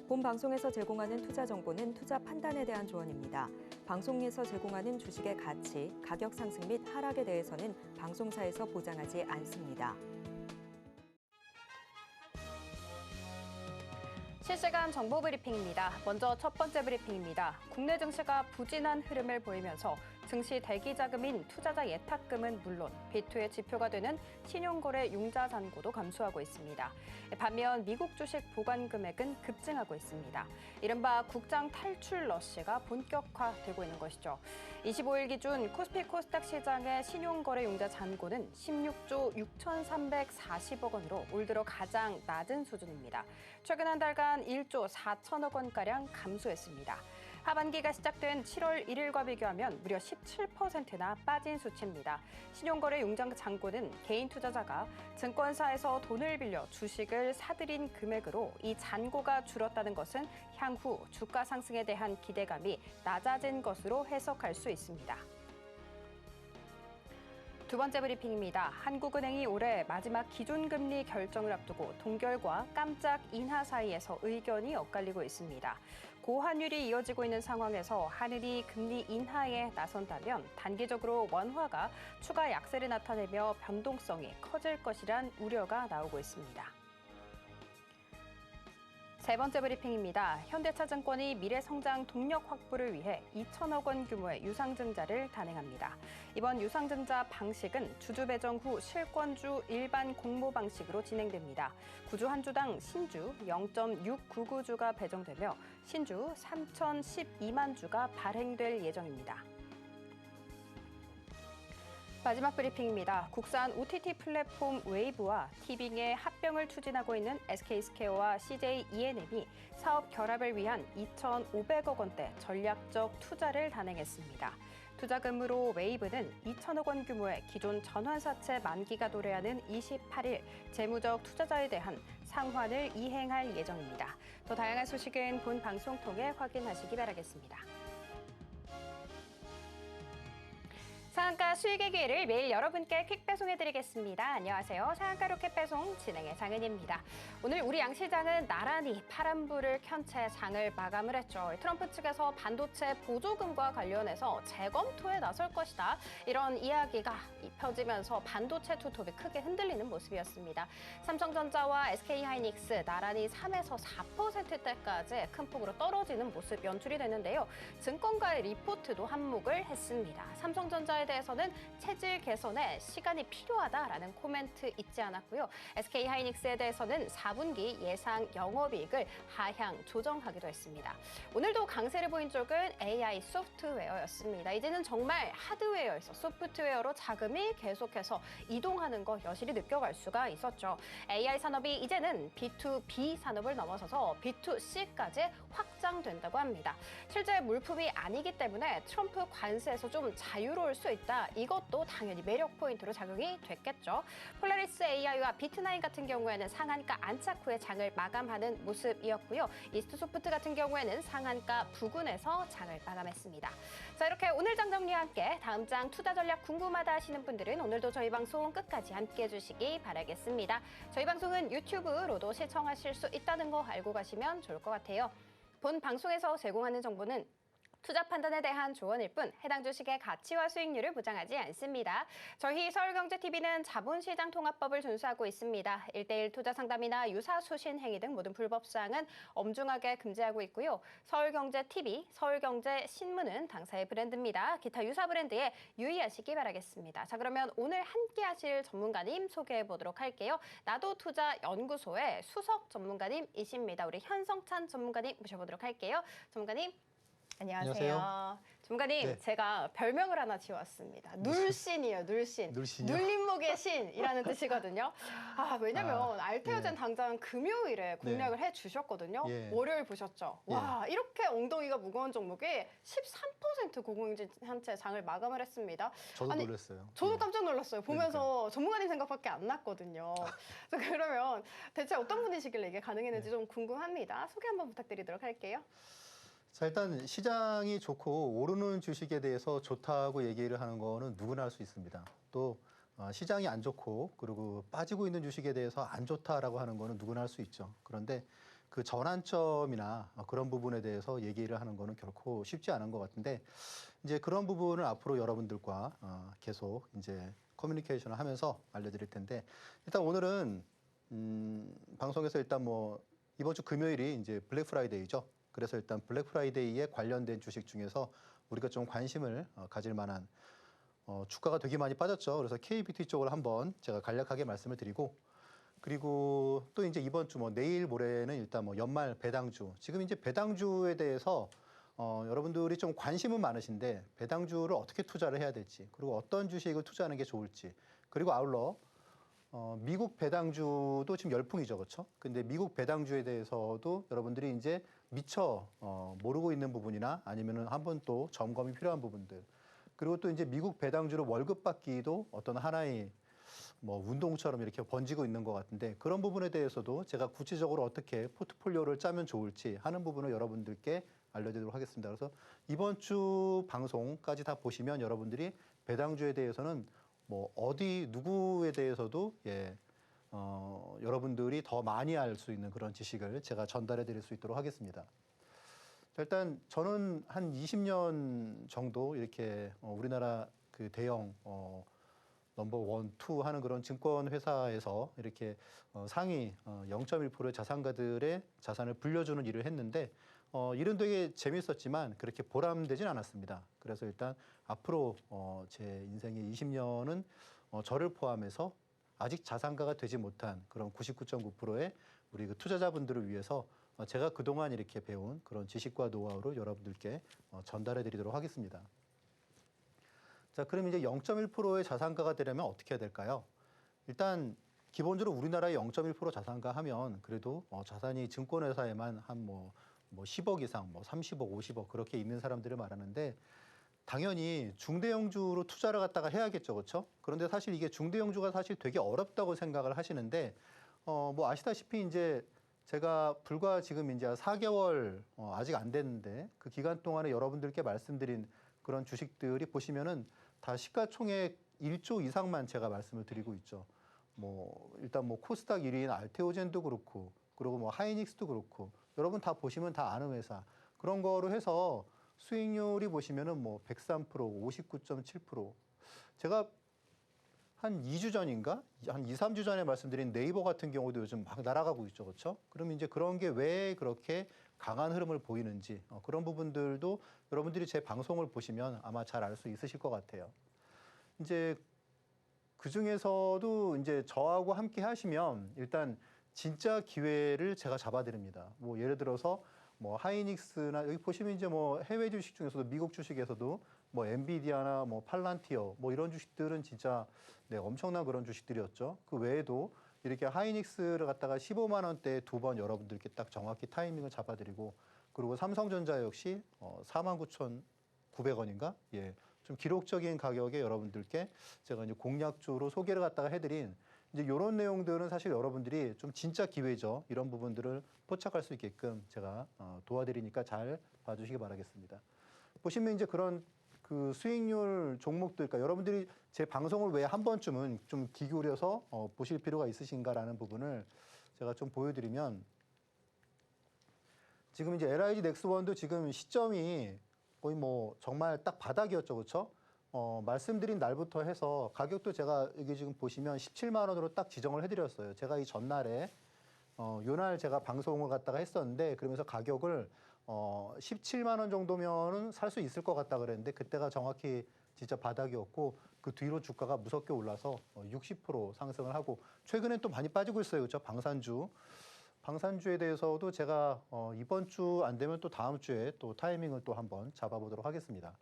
본 방송에서 제공하는 투자 정보는 투자 판단에 대한 조언입니다. 방송에서 제공하는 주식의 가치, 가격 상승 및 하락에 대해서는 방송사에서 보장하지 않습니다. 실시간 정보 브리핑입니다. 먼저 첫 번째 브리핑입니다. 국내 증시가 부진한 흐름을 보이면서 증시 대기 자금인 투자자 예탁금은 물론 B2의 지표가 되는 신용거래 융자 잔고도 감소하고 있습니다. 반면 미국 주식 보관 금액은 급증하고 있습니다. 이른바 국장 탈출 러시가 본격화되고 있는 것이죠. 25일 기준 코스피 코스닥 시장의 신용거래 융자 잔고는 16조 6,340억 원으로 올 들어 가장 낮은 수준입니다. 최근 한 달간 1조 4천억 원가량 감소했습니다. 하반기가 시작된 7월 1일과 비교하면 무려 17%나 빠진 수치입니다. 신용거래 융자 잔고는 개인 투자자가 증권사에서 돈을 빌려 주식을 사들인 금액으로 이 잔고가 줄었다는 것은 향후 주가 상승에 대한 기대감이 낮아진 것으로 해석할 수 있습니다. 두 번째 브리핑입니다. 한국은행이 올해 마지막 기준금리 결정을 앞두고 동결과 깜짝 인하 사이에서 의견이 엇갈리고 있습니다. 고환율이 이어지고 있는 상황에서 한은이 금리 인하에 나선다면 단기적으로 원화가 추가 약세를 나타내며 변동성이 커질 것이란 우려가 나오고 있습니다. 세 번째 브리핑입니다. 현대차증권이 미래성장 동력 확보를 위해 2천억 원 규모의 유상증자를 단행합니다. 이번 유상증자 방식은 주주 배정 후 실권주 일반 공모 방식으로 진행됩니다. 구주 한 주당 신주 0.699주가 배정되며 신주 3,012만 주가 발행될 예정입니다. 마지막 브리핑입니다. 국산 OTT 플랫폼 웨이브와 티빙의 합병을 추진하고 있는 SK스퀘어와 CJ E&M이 사업 결합을 위한 2,500억 원대 전략적 투자를 단행했습니다. 투자금으로 웨이브는 2천억 원 규모의 기존 전환사채 만기가 도래하는 28일 재무적 투자자에 대한 상환을 이행할 예정입니다. 더 다양한 소식은 본 방송 통해 확인하시기 바라겠습니다. 상한가 수익의 기회를 매일 여러분께 퀵 배송해드리겠습니다. 안녕하세요. 상한가 로켓 배송 진행의 장은희입니다. 오늘 우리 양시장은 나란히 파란불을 켠 채 장을 마감을 했죠. 트럼프 측에서 반도체 보조금과 관련해서 재검토에 나설 것이다. 이런 이야기가 펴지면서 반도체 투톱이 크게 흔들리는 모습이었습니다. 삼성전자와 SK하이닉스 나란히 3에서 4%대까지 큰 폭으로 떨어지는 모습 연출이 됐는데요. 증권가의 리포트도 한몫을 했습니다. 삼성전자에 대해서는 체질 개선에 시간이 필요하다라는 코멘트 잊지 않았고요. SK하이닉스에 대해서는 4분기 예상 영업이익을 하향 조정하기도 했습니다. 오늘도 강세를 보인 쪽은 AI 소프트웨어였습니다. 이제는 정말 하드웨어에서 소프트웨어로 자금이 계속해서 이동하는 거 여실히 느껴갈 수가 있었죠. AI 산업이 이제는 B2B 산업을 넘어서서 B2C까지 확장된다고 합니다. 실제 물품이 아니기 때문에 트럼프 관세에서 좀 자유로울 수 있다. 이것도 당연히 매력 포인트로 작용이 됐겠죠. 폴라리스 AI와 비트9 같은 경우에는 상한가 안착 후에 장을 마감하는 모습이었고요. 이스트소프트 같은 경우에는 상한가 부근에서 장을 마감했습니다. 자, 이렇게 오늘 장 정리와 함께 다음 장 투자 전략 궁금하다 하시는 분들은 오늘도 저희 방송 끝까지 함께해 주시기 바라겠습니다. 저희 방송은 유튜브로도 시청하실 수 있다는 거 알고 가시면 좋을 것 같아요. 본 방송에서 제공하는 정보는 투자 판단에 대한 조언일 뿐 해당 주식의 가치와 수익률을 보장하지 않습니다. 저희 서울경제TV는 자본시장통합법을 준수하고 있습니다. 1:1 투자 상담이나 유사 수신 행위 등 모든 불법사항은 엄중하게 금지하고 있고요. 서울경제TV, 서울경제신문은 당사의 브랜드입니다. 기타 유사 브랜드에 유의하시기 바라겠습니다. 자, 그러면 오늘 함께 하실 전문가님 소개해 보도록 할게요. 나도투자연구소의 수석 전문가님이십니다. 우리 현성찬 전문가님 모셔보도록 할게요. 전문가님. 안녕하세요. 전문가님, 네. 제가 별명을 하나 지어왔습니다. 눌신이에요, 눌신. 눌신이요? 눌림목의 신이라는 뜻이거든요. 왜냐면 알테오젠 당장 금요일에 공략을 해주셨거든요. 월요일 보셨죠? 와, 이렇게 엉덩이가 무거운 종목이 13% 고공행진 채 장을 마감을 했습니다. 저도 놀랐어요. 저도 깜짝 놀랐어요. 보면서 전문가님 생각밖에 안 났거든요. 그러면 대체 어떤 분이시길래 이게 가능했는지 좀 궁금합니다. 소개 한번 부탁드리도록 할게요. 자, 일단 시장이 좋고 오르는 주식에 대해서 좋다고 얘기를 하는 거는 누구나 할 수 있습니다. 또 시장이 안 좋고 그리고 빠지고 있는 주식에 대해서 안 좋다라고 하는 거는 누구나 할 수 있죠. 그런데 그 전환점이나 그런 부분에 대해서 얘기를 하는 거는 결코 쉽지 않은 것 같은데 이제 그런 부분을 앞으로 여러분들과 계속 이제 커뮤니케이션을 하면서 알려드릴 텐데 일단 오늘은 방송에서 일단 뭐 이번 주 금요일이 이제 블랙 프라이데이죠. 그래서 일단 블랙 프라이데이에 관련된 주식 중에서 우리가 좀 관심을 가질 만한 주가가 되게 많이 빠졌죠. 그래서 KBT 쪽을 한번 제가 간략하게 말씀을 드리고 그리고 또 이제 이번 주 뭐 내일 모레는 일단 뭐 연말 배당주 지금 이제 배당주에 대해서 여러분들이 좀 관심은 많으신데 배당주를 어떻게 투자를 해야 될지 그리고 어떤 주식을 투자하는 게 좋을지 그리고 아울러 미국 배당주도 지금 열풍이죠, 그렇죠? 근데 미국 배당주에 대해서도 여러분들이 이제 미처 모르고 있는 부분이나 아니면은 한번 또 점검이 필요한 부분들 그리고 또 이제 미국 배당주로 월급 받기도 어떤 하나의 뭐 운동처럼 이렇게 번지고 있는 것 같은데 그런 부분에 대해서도 제가 구체적으로 어떻게 포트폴리오를 짜면 좋을지 하는 부분을 여러분들께 알려드리도록 하겠습니다. 그래서 이번 주 방송까지 다 보시면 여러분들이 배당주에 대해서는 뭐 어디 누구에 대해서도 여러분들이 더 많이 알 수 있는 그런 지식을 제가 전달해 드릴 수 있도록 하겠습니다. 일단 저는 한 20년 정도 이렇게 우리나라 그 대형 넘버 1, 2 하는 그런 증권 회사에서 이렇게 상위 0.1%의 자산가들의 자산을 불려주는 일을 했는데 일은 되게 재밌었지만 그렇게 보람되진 않았습니다. 그래서 일단 앞으로 제 인생의 20년은 저를 포함해서 아직 자산가가 되지 못한 그런 99.9%의 우리 그 투자자분들을 위해서 제가 그동안 이렇게 배운 그런 지식과 노하우를 여러분들께 전달해 드리도록 하겠습니다. 자, 그럼 이제 0.1%의 자산가가 되려면 어떻게 해야 될까요? 일단 기본적으로 우리나라의 0.1% 자산가 하면 그래도 자산이 증권회사에만 한 뭐 10억 이상, 뭐 30억, 50억 그렇게 있는 사람들을 말하는데 당연히 중대형주로 투자를 갖다가 해야겠죠, 그렇죠? 그런데 사실 이게 중대형주가 사실 되게 어렵다고 생각을 하시는데 뭐 아시다시피 이제 제가 불과 지금 이제 4개월 아직 안 됐는데 그 기간 동안에 여러분들께 말씀드린 그런 주식들이 보시면은 다 시가총액 1조 이상만 제가 말씀을 드리고 있죠. 뭐 일단 뭐 코스닥 1위인 알테오젠도 그렇고 그리고 뭐 하이닉스도 그렇고 여러분 다 보시면 다 아는 회사 그런 거로 해서 수익률이 보시면은 뭐 103%, 59.7%. 제가 한 2주 전인가? 한 2, 3주 전에 말씀드린 네이버 같은 경우도 요즘 막 날아가고 있죠. 그렇죠? 그럼 이제 그런 게 왜 그렇게 강한 흐름을 보이는지 그런 부분들도 여러분들이 제 방송을 보시면 아마 잘 알 수 있으실 것 같아요. 이제 그 중에서도 이제 저하고 함께 하시면 일단 진짜 기회를 제가 잡아드립니다. 뭐 예를 들어서 뭐 하이닉스나 여기 보시면 이제 뭐 해외 주식 중에서도 미국 주식에서도 뭐 엔비디아나 뭐 팔란티어 뭐 이런 주식들은 진짜 엄청난 그런 주식들이었죠. 그 외에도 이렇게 하이닉스를 갖다가 15만 원대에 두 번 여러분들께 딱 정확히 타이밍을 잡아드리고 그리고 삼성전자 역시 49,900원인가? 예. 좀 기록적인 가격에 여러분들께 제가 이제 공략주로 소개를 갖다가 해드린 이제 이런 내용들은 사실 여러분들이 좀 진짜 기회죠. 이런 부분들을 포착할 수 있게끔 제가 도와드리니까 잘 봐주시기 바라겠습니다. 보시면 이제 그런 그 수익률 종목들, 그러니까 여러분들이 제 방송을 왜 한 번쯤은 좀 귀 기울여서 보실 필요가 있으신가라는 부분을 제가 좀 보여드리면 지금 이제 LIG 넥스원도 지금 시점이 거의 뭐 정말 딱 바닥이었죠, 그렇죠? 말씀드린 날부터 해서 가격도 제가 여기 지금 보시면 17만 원으로 딱 지정을 해드렸어요. 제가 이 전날에 요날 제가 방송을 갖다가 했었는데 그러면서 가격을 17만 원 정도면은 살 수 있을 것 같다 그랬는데 그때가 정확히 진짜 바닥이었고 그 뒤로 주가가 무섭게 올라서 60% 상승을 하고 최근엔 또 많이 빠지고 있어요, 그렇죠? 방산주에 대해서도 제가 이번 주 안 되면 또 다음 주에 또 타이밍을 또 한번 잡아보도록 하겠습니다.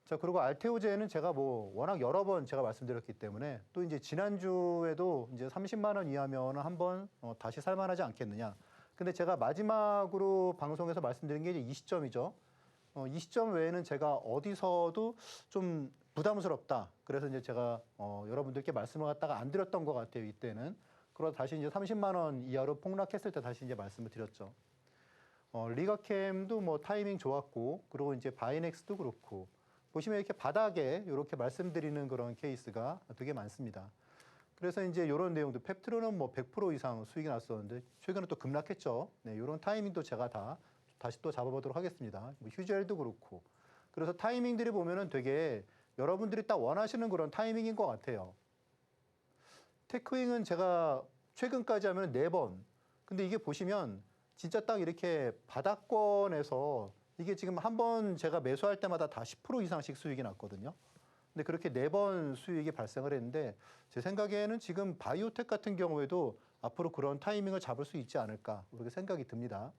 자, 그리고 알테오제는 제가 뭐 워낙 여러 번 제가 말씀드렸기 때문에 또 이제 지난주에도 이제 30만 원 이하면 한번 다시 살만하지 않겠느냐. 근데 제가 마지막으로 방송에서 말씀드린 게 이제 이 시점이죠. 이 시점 외에는 제가 어디서도 좀 부담스럽다. 그래서 이제 제가 여러분들께 말씀을 갖다가 안 드렸던 것 같아요. 이때는. 그러다 다시 이제 30만 원 이하로 폭락했을 때 다시 이제 말씀을 드렸죠. 리가캠도 뭐 타이밍 좋았고, 그리고 이제 바이넥스도 그렇고, 보시면 이렇게 바닥에 이렇게 말씀드리는 그런 케이스가 되게 많습니다. 그래서 이제 이런 내용도 펩트로는 뭐 100% 이상 수익이 났었는데 최근에 또 급락했죠. 네, 이런 타이밍도 제가 다시 또 잡아보도록 하겠습니다. 뭐 휴젤도 그렇고. 그래서 타이밍들이 보면은 되게 여러분들이 딱 원하시는 그런 타이밍인 것 같아요. 테크윙은 제가 최근까지 하면 4번. 근데 이게 보시면 진짜 딱 이렇게 바닥권에서 이게 지금 한 번 제가 매수할 때마다 다 10% 이상씩 수익이 났거든요. 근데 그렇게 4번 수익이 발생을 했는데 제 생각에는 지금 바이오텍 같은 경우에도 앞으로 그런 타이밍을 잡을 수 있지 않을까 그렇게 생각이 듭니다.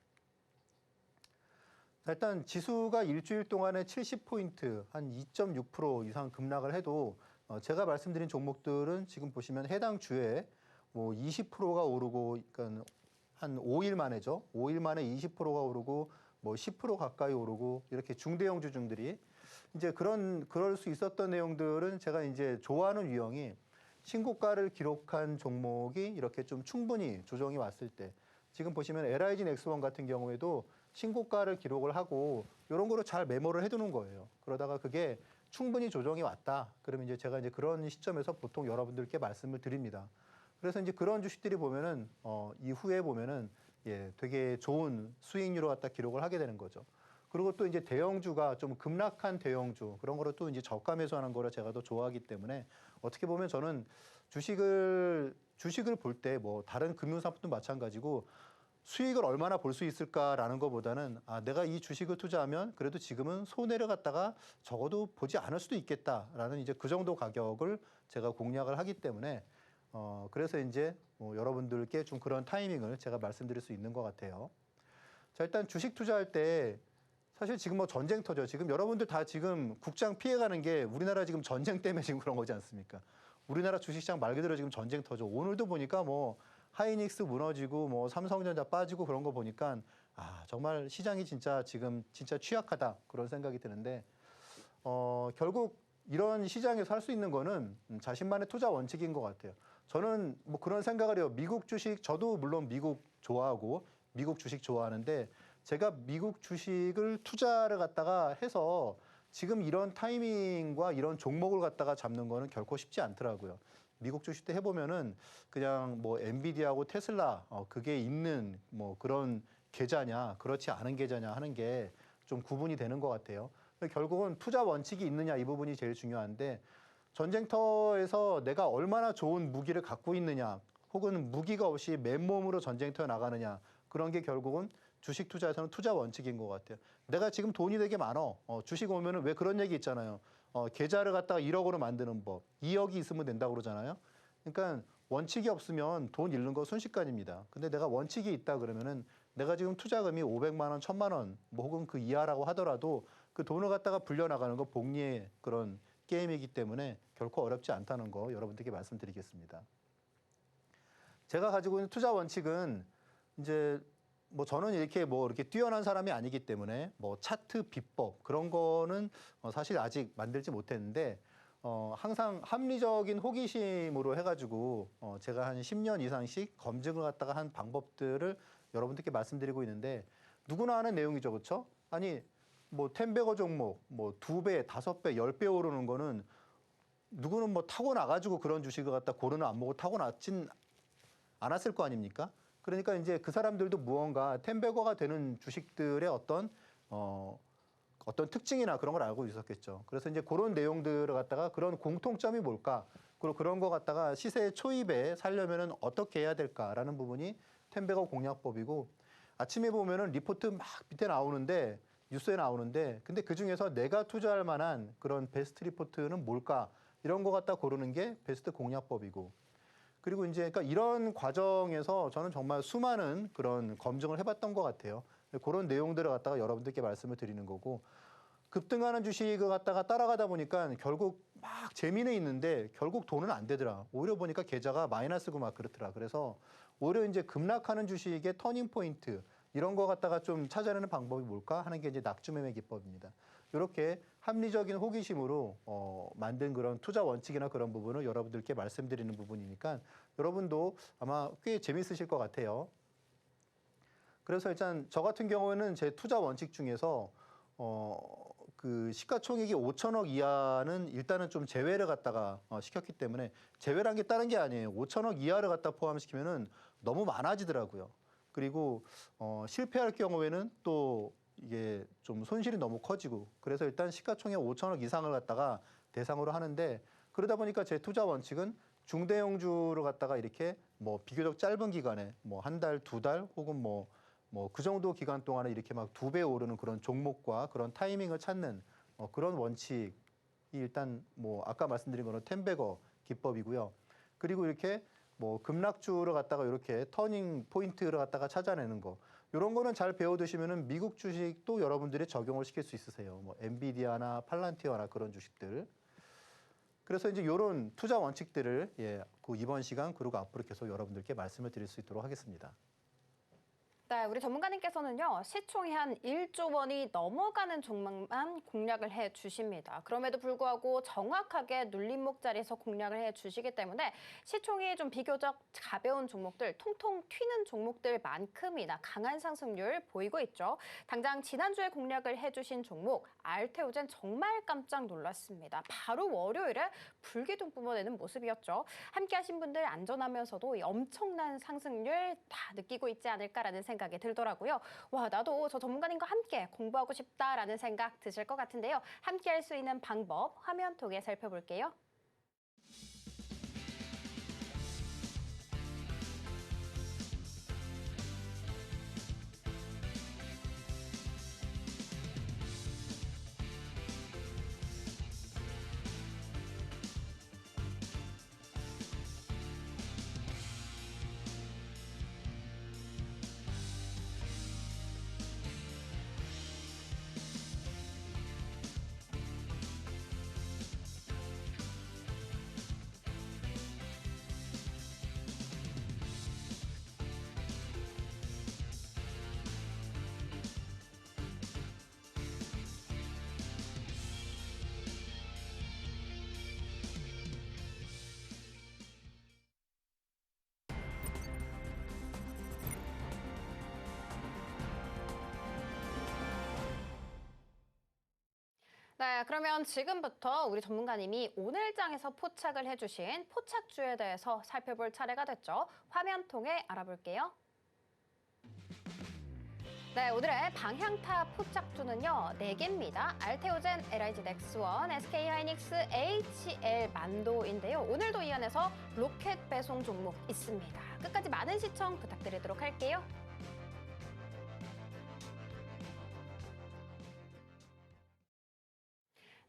일단 지수가 일주일 동안에 70포인트, 한 2.6% 이상 급락을 해도 제가 말씀드린 종목들은 지금 보시면 해당 주에 뭐 20%가 오르고, 그러니까 한 5일 만에죠. 5일 만에 20%가 오르고 뭐 10% 가까이 오르고 이렇게 중대형 주중들이 이제 그럴 수 있었던 내용들은 제가 이제 좋아하는 유형이 신고가를 기록한 종목이 이렇게 좀 충분히 조정이 왔을 때 지금 보시면 LIG 넥스원 같은 경우에도 신고가를 기록을 하고 이런 거로 잘 메모를 해두는 거예요. 그러다가 그게 충분히 조정이 왔다. 그러면 이제 제가 이제 그런 시점에서 보통 여러분들께 말씀을 드립니다. 그래서 이제 그런 주식들이 보면은 이후에 보면은 예, 되게 좋은 수익률을 갖다 기록을 하게 되는 거죠. 그리고 또 이제 대형주가 좀 급락한 대형주 그런 거를 또 이제 저가 매수하는 거를 제가 더 좋아하기 때문에 어떻게 보면 저는 주식을 볼 때 뭐 다른 금융상품도 마찬가지고 수익을 얼마나 볼 수 있을까라는 것보다는 내가 이 주식을 투자하면 그래도 지금은 손해를 갖다가 적어도 보지 않을 수도 있겠다라는 이제 그 정도 가격을 제가 공략을 하기 때문에 그래서 이제 뭐 여러분들께 좀 그런 타이밍을 제가 말씀드릴 수 있는 것 같아요. 자, 일단 주식 투자할 때 사실 지금 뭐 전쟁터죠. 지금 여러분들 다 지금 국장 피해가는 게 우리나라 지금 전쟁 때문에 지금 그런 거지 않습니까? 우리나라 주식시장 말 그대로 지금 전쟁터죠. 오늘도 보니까 뭐 하이닉스 무너지고 뭐 삼성전자 빠지고 그런 거 보니까 정말 시장이 진짜 지금 진짜 취약하다 그런 생각이 드는데 결국 이런 시장에서 할 수 있는 거는 자신만의 투자 원칙인 것 같아요. 저는 뭐 그런 생각을 해요. 미국 주식 저도 물론 미국 좋아하고 미국 주식 좋아하는데 제가 미국 주식을 투자를 갖다가 해서 지금 이런 타이밍과 이런 종목을 갖다가 잡는 거는 결코 쉽지 않더라고요. 미국 주식 때 해보면은 그냥 뭐 엔비디아하고 테슬라 그게 있는 뭐 그런 계좌냐 그렇지 않은 계좌냐 하는 게 좀 구분이 되는 것 같아요. 결국은 투자 원칙이 있느냐 이 부분이 제일 중요한데 전쟁터에서 내가 얼마나 좋은 무기를 갖고 있느냐 혹은 무기가 없이 맨몸으로 전쟁터에 나가느냐 그런 게 결국은 주식 투자에서는 투자 원칙인 것 같아요. 내가 지금 돈이 되게 많어. 주식 오면은 왜 그런 얘기 있잖아요. 계좌를 갖다가 1억으로 만드는 법. 2억이 있으면 된다고 그러잖아요. 그러니까 원칙이 없으면 돈 잃는 거 순식간입니다. 근데 내가 원칙이 있다 그러면은 내가 지금 투자금이 500만 원, 1000만 원, 뭐 혹은 그 이하라고 하더라도 그 돈을 갖다가 불려나가는 거 복리의 그런 게임이기 때문에 결코 어렵지 않다는 거 여러분들께 말씀드리겠습니다. 제가 가지고 있는 투자 원칙은 이제 뭐 저는 이렇게 뛰어난 사람이 아니기 때문에 뭐 차트 비법 그런 거는 사실 아직 만들지 못했는데 항상 합리적인 호기심으로 해가지고 제가 한 10년 이상씩 검증을 갖다가 한 방법들을 여러분들께 말씀드리고 있는데 누구나 아는 내용이죠, 그렇죠? 아니 뭐 텐베거 종목 뭐 2배, 5배, 10배 오르는 거는 누구는 뭐 타고 나가지고 그런 주식을 갖다 고르는 안목을 타고 났진 않았을 거 아닙니까? 그러니까 이제 그 사람들도 무언가 텐베거가 되는 주식들의 어떤 특징이나 그런 걸 알고 있었겠죠. 그래서 이제 그런 내용들을 갖다가 그런 공통점이 뭘까? 그리고 그런 거 갖다가 시세 초입에 살려면은 어떻게 해야 될까라는 부분이 텐베거 공략법이고 아침에 보면은 리포트 막 밑에 나오는데 뉴스에 나오는데 근데 그 중에서 내가 투자할 만한 그런 베스트 리포트는 뭘까? 이런 거 갖다 고르는 게 베스트 공략법이고 그리고 이제 그러니까 이런 과정에서 저는 정말 수많은 그런 검증을 해봤던 것 같아요. 그런 내용들을 갖다가 여러분들께 말씀을 드리는 거고 급등하는 주식을 갖다가 따라가다 보니까 결국 막 재미는 있는데 결국 돈은 안 되더라. 오히려 보니까 계좌가 마이너스고 막 그렇더라. 그래서 오히려 이제 급락하는 주식의 터닝 포인트 이런 거 갖다가 좀 찾아내는 방법이 뭘까 하는 게 이제 낙주매매 기법입니다. 이렇게 합리적인 호기심으로 만든 그런 투자 원칙이나 그런 부분을 여러분들께 말씀드리는 부분이니까 여러분도 아마 꽤 재밌으실 것 같아요. 그래서 일단 저 같은 경우에는 제 투자 원칙 중에서 그 시가총액이 5천억 이하는 일단은 좀 제외를 갖다가 시켰기 때문에 제외란 게 다른 게 아니에요. 5천억 이하를 갖다 포함시키면은 너무 많아지더라고요. 그리고 실패할 경우에는 또 이게 좀 손실이 너무 커지고 그래서 일단 시가총액 5천억 이상을 갖다가 대상으로 하는데 그러다 보니까 제 투자 원칙은 중대형주를 갖다가 이렇게 뭐 비교적 짧은 기간에 뭐 한 달, 두 달 혹은 뭐 그 정도 기간 동안에 이렇게 막 2배 오르는 그런 종목과 그런 타이밍을 찾는 그런 원칙이 일단 뭐 아까 말씀드린 거는 텐베거 기법이고요. 그리고 이렇게 뭐 급락주를 갖다가 이렇게 터닝 포인트를 갖다가 찾아내는 거. 이런 거는 잘 배워두시면은 미국 주식도 여러분들이 적용을 시킬 수 있으세요. 뭐 엔비디아나 팔란티어나 그런 주식들. 그래서 이제 이런 투자 원칙들을 그 이번 시간 그리고 앞으로 계속 여러분들께 말씀을 드릴 수 있도록 하겠습니다. 네, 우리 전문가님께서는요, 시총이 한 1조 원이 넘어가는 종목만 공략을 해 주십니다. 그럼에도 불구하고 정확하게 눌림목 자리에서 공략을 해 주시기 때문에 시총이 좀 비교적 가벼운 종목들, 통통 튀는 종목들만큼이나 강한 상승률 보이고 있죠. 당장 지난주에 공략을 해 주신 종목, 알테오젠 정말 깜짝 놀랐습니다. 바로 월요일에 불기둥 뿜어내는 모습이었죠. 함께 하신 분들 안전하면서도 이 엄청난 상승률 다 느끼고 있지 않을까라는 생각이 들더라고요. 와, 나도 저 전문가님과 함께 공부하고 싶다라는 생각 드실 것 같은데요. 함께 할 수 있는 방법 화면 통해 살펴볼게요. 네, 그러면 지금부터 우리 전문가님이 오늘장에서 포착을 해주신 포착주에 대해서 살펴볼 차례가 됐죠. 화면 통해 알아볼게요. 네, 오늘의 방향타 포착주는요, 4개입니다. 알테오젠, LIG 넥스원, SK하이닉스, HL 만도인데요. 오늘도 이 안에서 로켓 배송 종목 있습니다. 끝까지 많은 시청 부탁드리도록 할게요.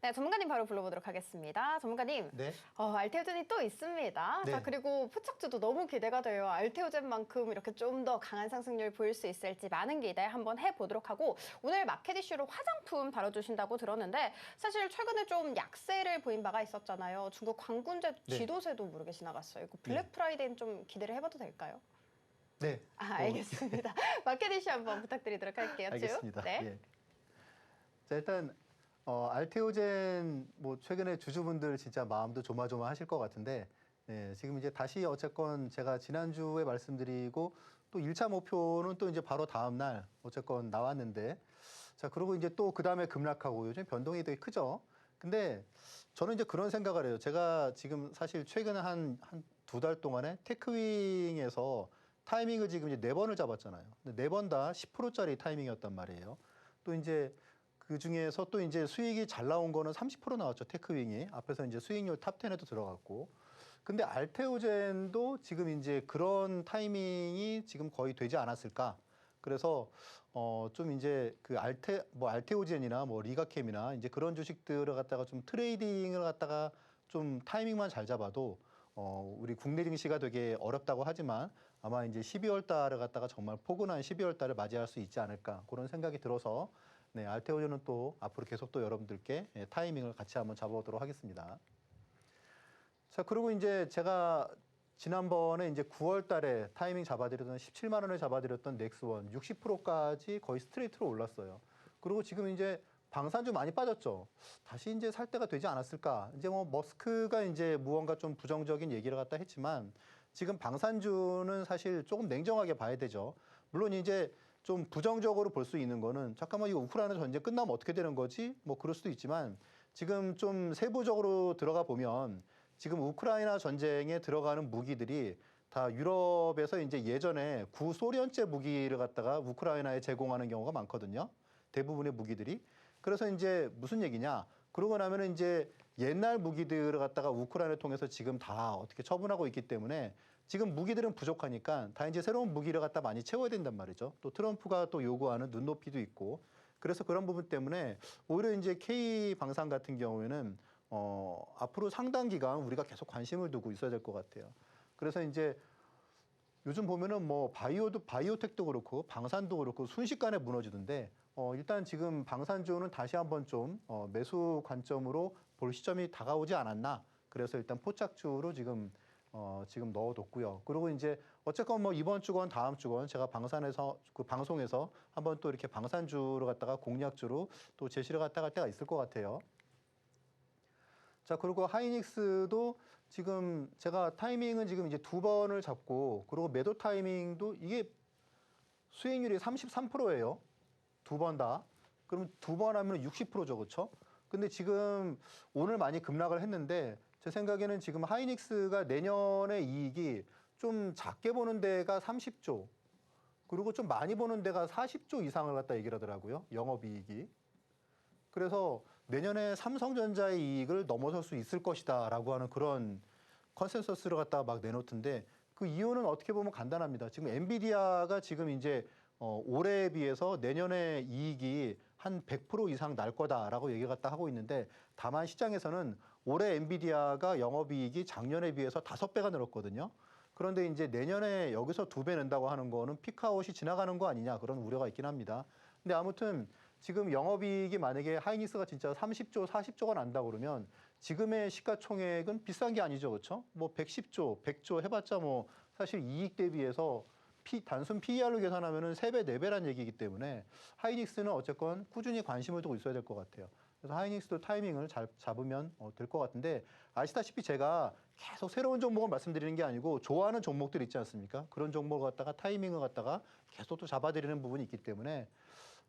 네, 전문가님 바로 불러보도록 하겠습니다. 전문가님, 네. 알테오젠이 또 있습니다. 네. 자, 그리고 포착주도 너무 기대가 돼요. 알테오젠만큼 이렇게 좀 더 강한 상승률 보일 수 있을지 많은 기대 한번 해보도록 하고 오늘 마켓 이슈로 화장품 다뤄주신다고 들었는데 사실 최근에 좀 약세를 보인 바가 있었잖아요. 중국 광군제 네. 지도세도 모르게 지나갔어요. 이거 블랙 프라이데이는 좀 기대를 해봐도 될까요? 네. 알겠습니다. 마켓 이슈 한번 부탁드리도록 할게요. 쭉. 알겠습니다. 네. 예. 자, 일단 알테오젠 뭐 최근에 주주분들 진짜 마음도 조마조마하실 것 같은데 지금 이제 다시 어쨌건 제가 지난주에 말씀드리고 또 1차 목표는 또 이제 바로 다음 날 어쨌건 나왔는데 자, 그리고 이제 또 그다음에 급락하고 요즘 변동이 되게 크죠. 근데 저는 이제 그런 생각을 해요. 제가 지금 사실 최근에 한 2달 동안에 테크윙에서 타이밍을 지금 이제 4번을 잡았잖아요. 근데 4번 다 10%짜리 타이밍이었단 말이에요. 또 이제 그 중에서 또 이제 수익이 잘 나온 거는 30% 나왔죠. 테크윙이. 앞에서 이제 수익률 탑 10에도 들어갔고. 근데 알테오젠도 지금 이제 그런 타이밍이 지금 거의 되지 않았을까. 그래서 좀 이제 그 알테오젠이나 뭐 리가캠이나 이제 그런 주식들을 갖다가 좀 트레이딩을 갖다가 좀 타이밍만 잘 잡아도 우리 국내 증시가 되게 어렵다고 하지만 아마 이제 12월 달을 갖다가 정말 포근한 12월 달을 맞이할 수 있지 않을까 그런 생각이 들어서 네, 알테오젠은 또 앞으로 계속 또 여러분들께 타이밍을 같이 한번 잡아보도록 하겠습니다. 자, 그리고 이제 제가 지난번에 이제 9월 달에 타이밍 잡아드렸던 17만 원을 잡아드렸던 넥스원 60%까지 거의 스트레이트로 올랐어요. 그리고 지금 이제 방산주 많이 빠졌죠. 다시 이제 살 때가 되지 않았을까. 이제 뭐 머스크가 이제 무언가 좀 부정적인 얘기를 갖다 했지만 지금 방산주는 사실 조금 냉정하게 봐야 되죠. 물론 이제 좀 부정적으로 볼 수 있는 거는 잠깐만 이거 우크라이나 전쟁 끝나면 어떻게 되는 거지? 뭐 그럴 수도 있지만 지금 좀 세부적으로 들어가 보면 지금 우크라이나 전쟁에 들어가는 무기들이 다 유럽에서 이제 예전에 구소련제 무기를 갖다가 우크라이나에 제공하는 경우가 많거든요. 대부분의 무기들이. 그래서 이제 무슨 얘기냐? 그러고 나면은 이제 옛날 무기들을 갖다가 우크라이나를 통해서 지금 다 어떻게 처분하고 있기 때문에 지금 무기들은 부족하니까 다 이제 새로운 무기를 갖다 많이 채워야 된단 말이죠. 또 트럼프가 또 요구하는 눈높이도 있고. 그래서 그런 부분 때문에 오히려 이제 K 방산 같은 경우에는 앞으로 상당 기간 우리가 계속 관심을 두고 있어야 될 것 같아요. 그래서 이제 요즘 보면은 뭐 바이오텍도 그렇고 방산도 그렇고 순식간에 무너지던데 일단 지금 방산주는 다시 한번 좀 매수 관점으로 볼 시점이 다가오지 않았나. 그래서 일단 포착주로 지금 넣어뒀고요. 그리고 이제 어쨌건 뭐 이번 주건 다음 주건 제가 방송에서 한번 또 이렇게 방산주를 갖다가 공략주로 또 제시를 갖다가 할 때가 있을 것 같아요. 자, 그리고 하이닉스도 지금 제가 타이밍은 지금 이제 2번을 잡고 그리고 매도 타이밍도 이게 수익률이 33%예요. 2번 다. 그럼 2번 하면 60%죠, 그렇죠? 근데 지금 오늘 많이 급락을 했는데 제 생각에는 지금 하이닉스가 내년에 이익이 좀 작게 보는 데가 30조, 그리고 좀 많이 보는 데가 40조 이상을 갖다 얘기를 하더라고요. 영업이익이. 그래서 내년에 삼성전자의 이익을 넘어설 수 있을 것이다라고 하는 그런 컨센서스를 갖다가 막 내놓던데 그 이유는 어떻게 보면 간단합니다. 지금 엔비디아가 지금 이제 올해에 비해서 내년에 이익이 한 100% 이상 날 거다라고 얘기 갖다 하고 있는데 다만 시장에서는 올해 엔비디아가 영업이익이 작년에 비해서 5배가 늘었거든요. 그런데 이제 내년에 여기서 2배 는다고 하는 거는 피크아웃이 지나가는 거 아니냐 그런 우려가 있긴 합니다. 근데 아무튼 지금 영업이익이 만약에 하이닉스가 진짜 30조, 40조가 난다 그러면 지금의 시가총액은 비싼 게 아니죠, 그렇죠? 뭐 110조, 100조 해봤자 뭐 사실 이익 대비해서 단순 PER로 계산하면은 3배, 4배란 얘기이기 때문에 하이닉스는 어쨌건 꾸준히 관심을 두고 있어야 될 것 같아요. 그래서 하이닉스도 타이밍을 잘 잡으면 될 것 같은데 아시다시피 제가 계속 새로운 종목을 말씀드리는 게 아니고 좋아하는 종목들 있지 않습니까? 그런 종목을 갖다가 타이밍을 갖다가 계속 또 잡아드리는 부분이 있기 때문에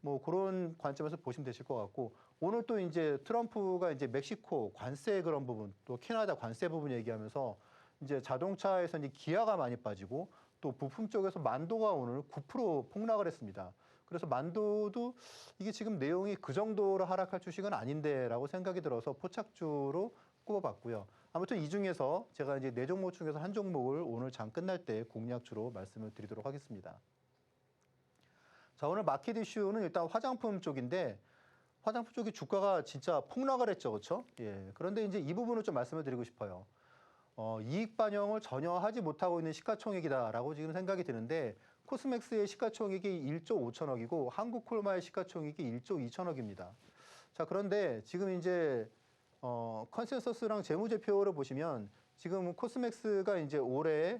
뭐 그런 관점에서 보시면 되실 것 같고 오늘 또 이제 트럼프가 이제 멕시코 관세 그런 부분 또 캐나다 관세 부분 얘기하면서 이제 자동차에서 이제 기아가 많이 빠지고 또 부품 쪽에서 만도가 오늘 9% 폭락을 했습니다. 그래서 만도도 이게 지금 내용이 그 정도로 하락할 주식은 아닌데라고 생각이 들어서 포착주로 꼽아봤고요. 아무튼 이 중에서 제가 이제 4종목 중에서 한 종목을 오늘 장 끝날 때 공략주로 말씀을 드리도록 하겠습니다. 자, 오늘 마켓 이슈는 일단 화장품 쪽인데 화장품 쪽이 주가가 진짜 폭락을 했죠, 그렇죠? 예. 그런데 이제 이 부분을 좀 말씀을 드리고 싶어요. 이익 반영을 전혀 하지 못하고 있는 시가총액이다라고 지금 생각이 드는데 코스맥스의 시가총액이 1조 5천억이고 한국콜마의 시가총액이 1조 2천억입니다. 자, 그런데 지금 이제 컨센서스랑 재무제표를 보시면 지금 코스맥스가 이제 올해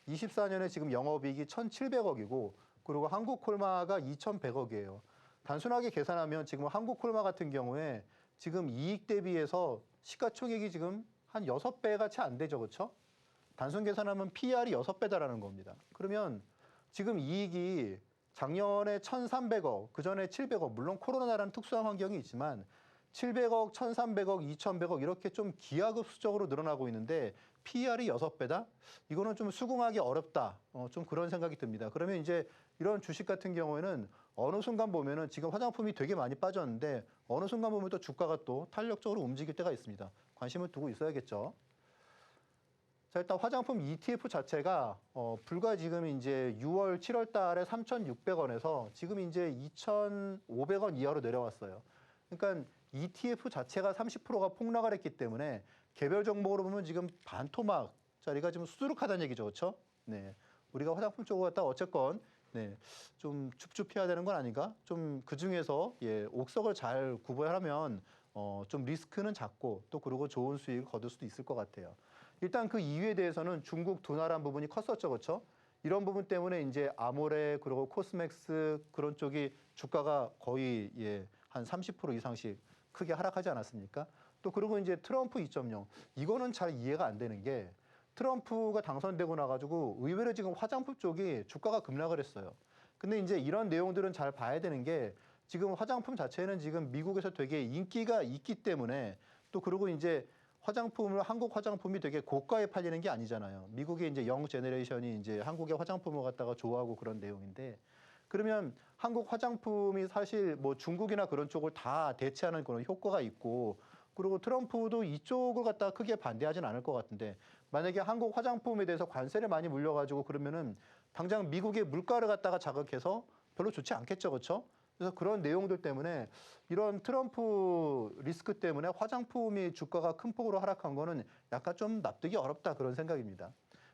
24년에 지금 영업이익이 1,700억이고 그리고 한국콜마가 2,100억이에요. 단순하게 계산하면 지금 한국콜마 같은 경우에 지금 이익 대비해서 시가총액이 지금 한 6배가 채 안 되죠, 그렇죠? 단순 계산하면 PER이 6배다라는 겁니다. 그러면 지금 이익이 작년에 1,300억, 그전에 700억, 물론 코로나라는 특수한 환경이 있지만 700억, 1,300억, 2,100억 이렇게 좀 기하급수적으로 늘어나고 있는데 PER이 6배다? 이거는 좀 수긍하기 어렵다. 좀 그런 생각이 듭니다. 그러면 이제 이런 주식 같은 경우에는 어느 순간 보면은 지금 화장품이 되게 많이 빠졌는데 어느 순간 보면 또 주가가 또 탄력적으로 움직일 때가 있습니다. 관심을 두고 있어야겠죠. 자, 일단 화장품 ETF 자체가 불과 지금 이제 6월, 7월 달에 3,600원에서 지금 이제 2,500원 이하로 내려왔어요. 그러니까 ETF 자체가 30%가 폭락을 했기 때문에 개별 종목으로 보면 지금 반토막짜리가 지금 수두룩하다는 얘기죠, 그렇죠? 네, 우리가 화장품 쪽으로 갔다 어쨌건 네, 좀 줍줍해야 되는 건 아닌가? 좀 그 중에서 옥석을 잘 구분하면 좀 리스크는 작고 또 그리고 좋은 수익을 거둘 수도 있을 것 같아요. 일단 그 이유에 대해서는 중국 둔화란 부분이 컸었죠, 그렇죠? 이런 부분 때문에 이제 아모레 그리고 코스맥스 그런 쪽이 주가가 거의 한 30% 이상씩 크게 하락하지 않았습니까? 또 그리고 이제 트럼프 2.0 이거는 잘 이해가 안 되는 게 트럼프가 당선되고 나가지고 의외로 지금 화장품 쪽이 주가가 급락을 했어요. 근데 이제 이런 내용들은 잘 봐야 되는 게 지금 화장품 자체는 지금 미국에서 되게 인기가 있기 때문에 또 그리고 이제 한국 화장품이 되게 고가에 팔리는 게 아니잖아요. 미국의 이제 영 제너레이션이 이제 한국의 화장품을 갖다가 좋아하고 그런 내용인데 그러면 한국 화장품이 사실 뭐 중국이나 그런 쪽을 다 대체하는 그런 효과가 있고 그리고 트럼프도 이쪽을 갖다가 크게 반대하진 않을 것 같은데 만약에 한국 화장품에 대해서 관세를 많이 물려가지고 그러면은 당장 미국의 물가를 갖다가 자극해서 별로 좋지 않겠죠, 그렇죠? 그래서 그런 내용들 때문에 이런 트럼프 리스크 때문에 화장품이 주가가 큰 폭으로 하락한 거는 약간 좀 납득이 어렵다 그런 생각입니다.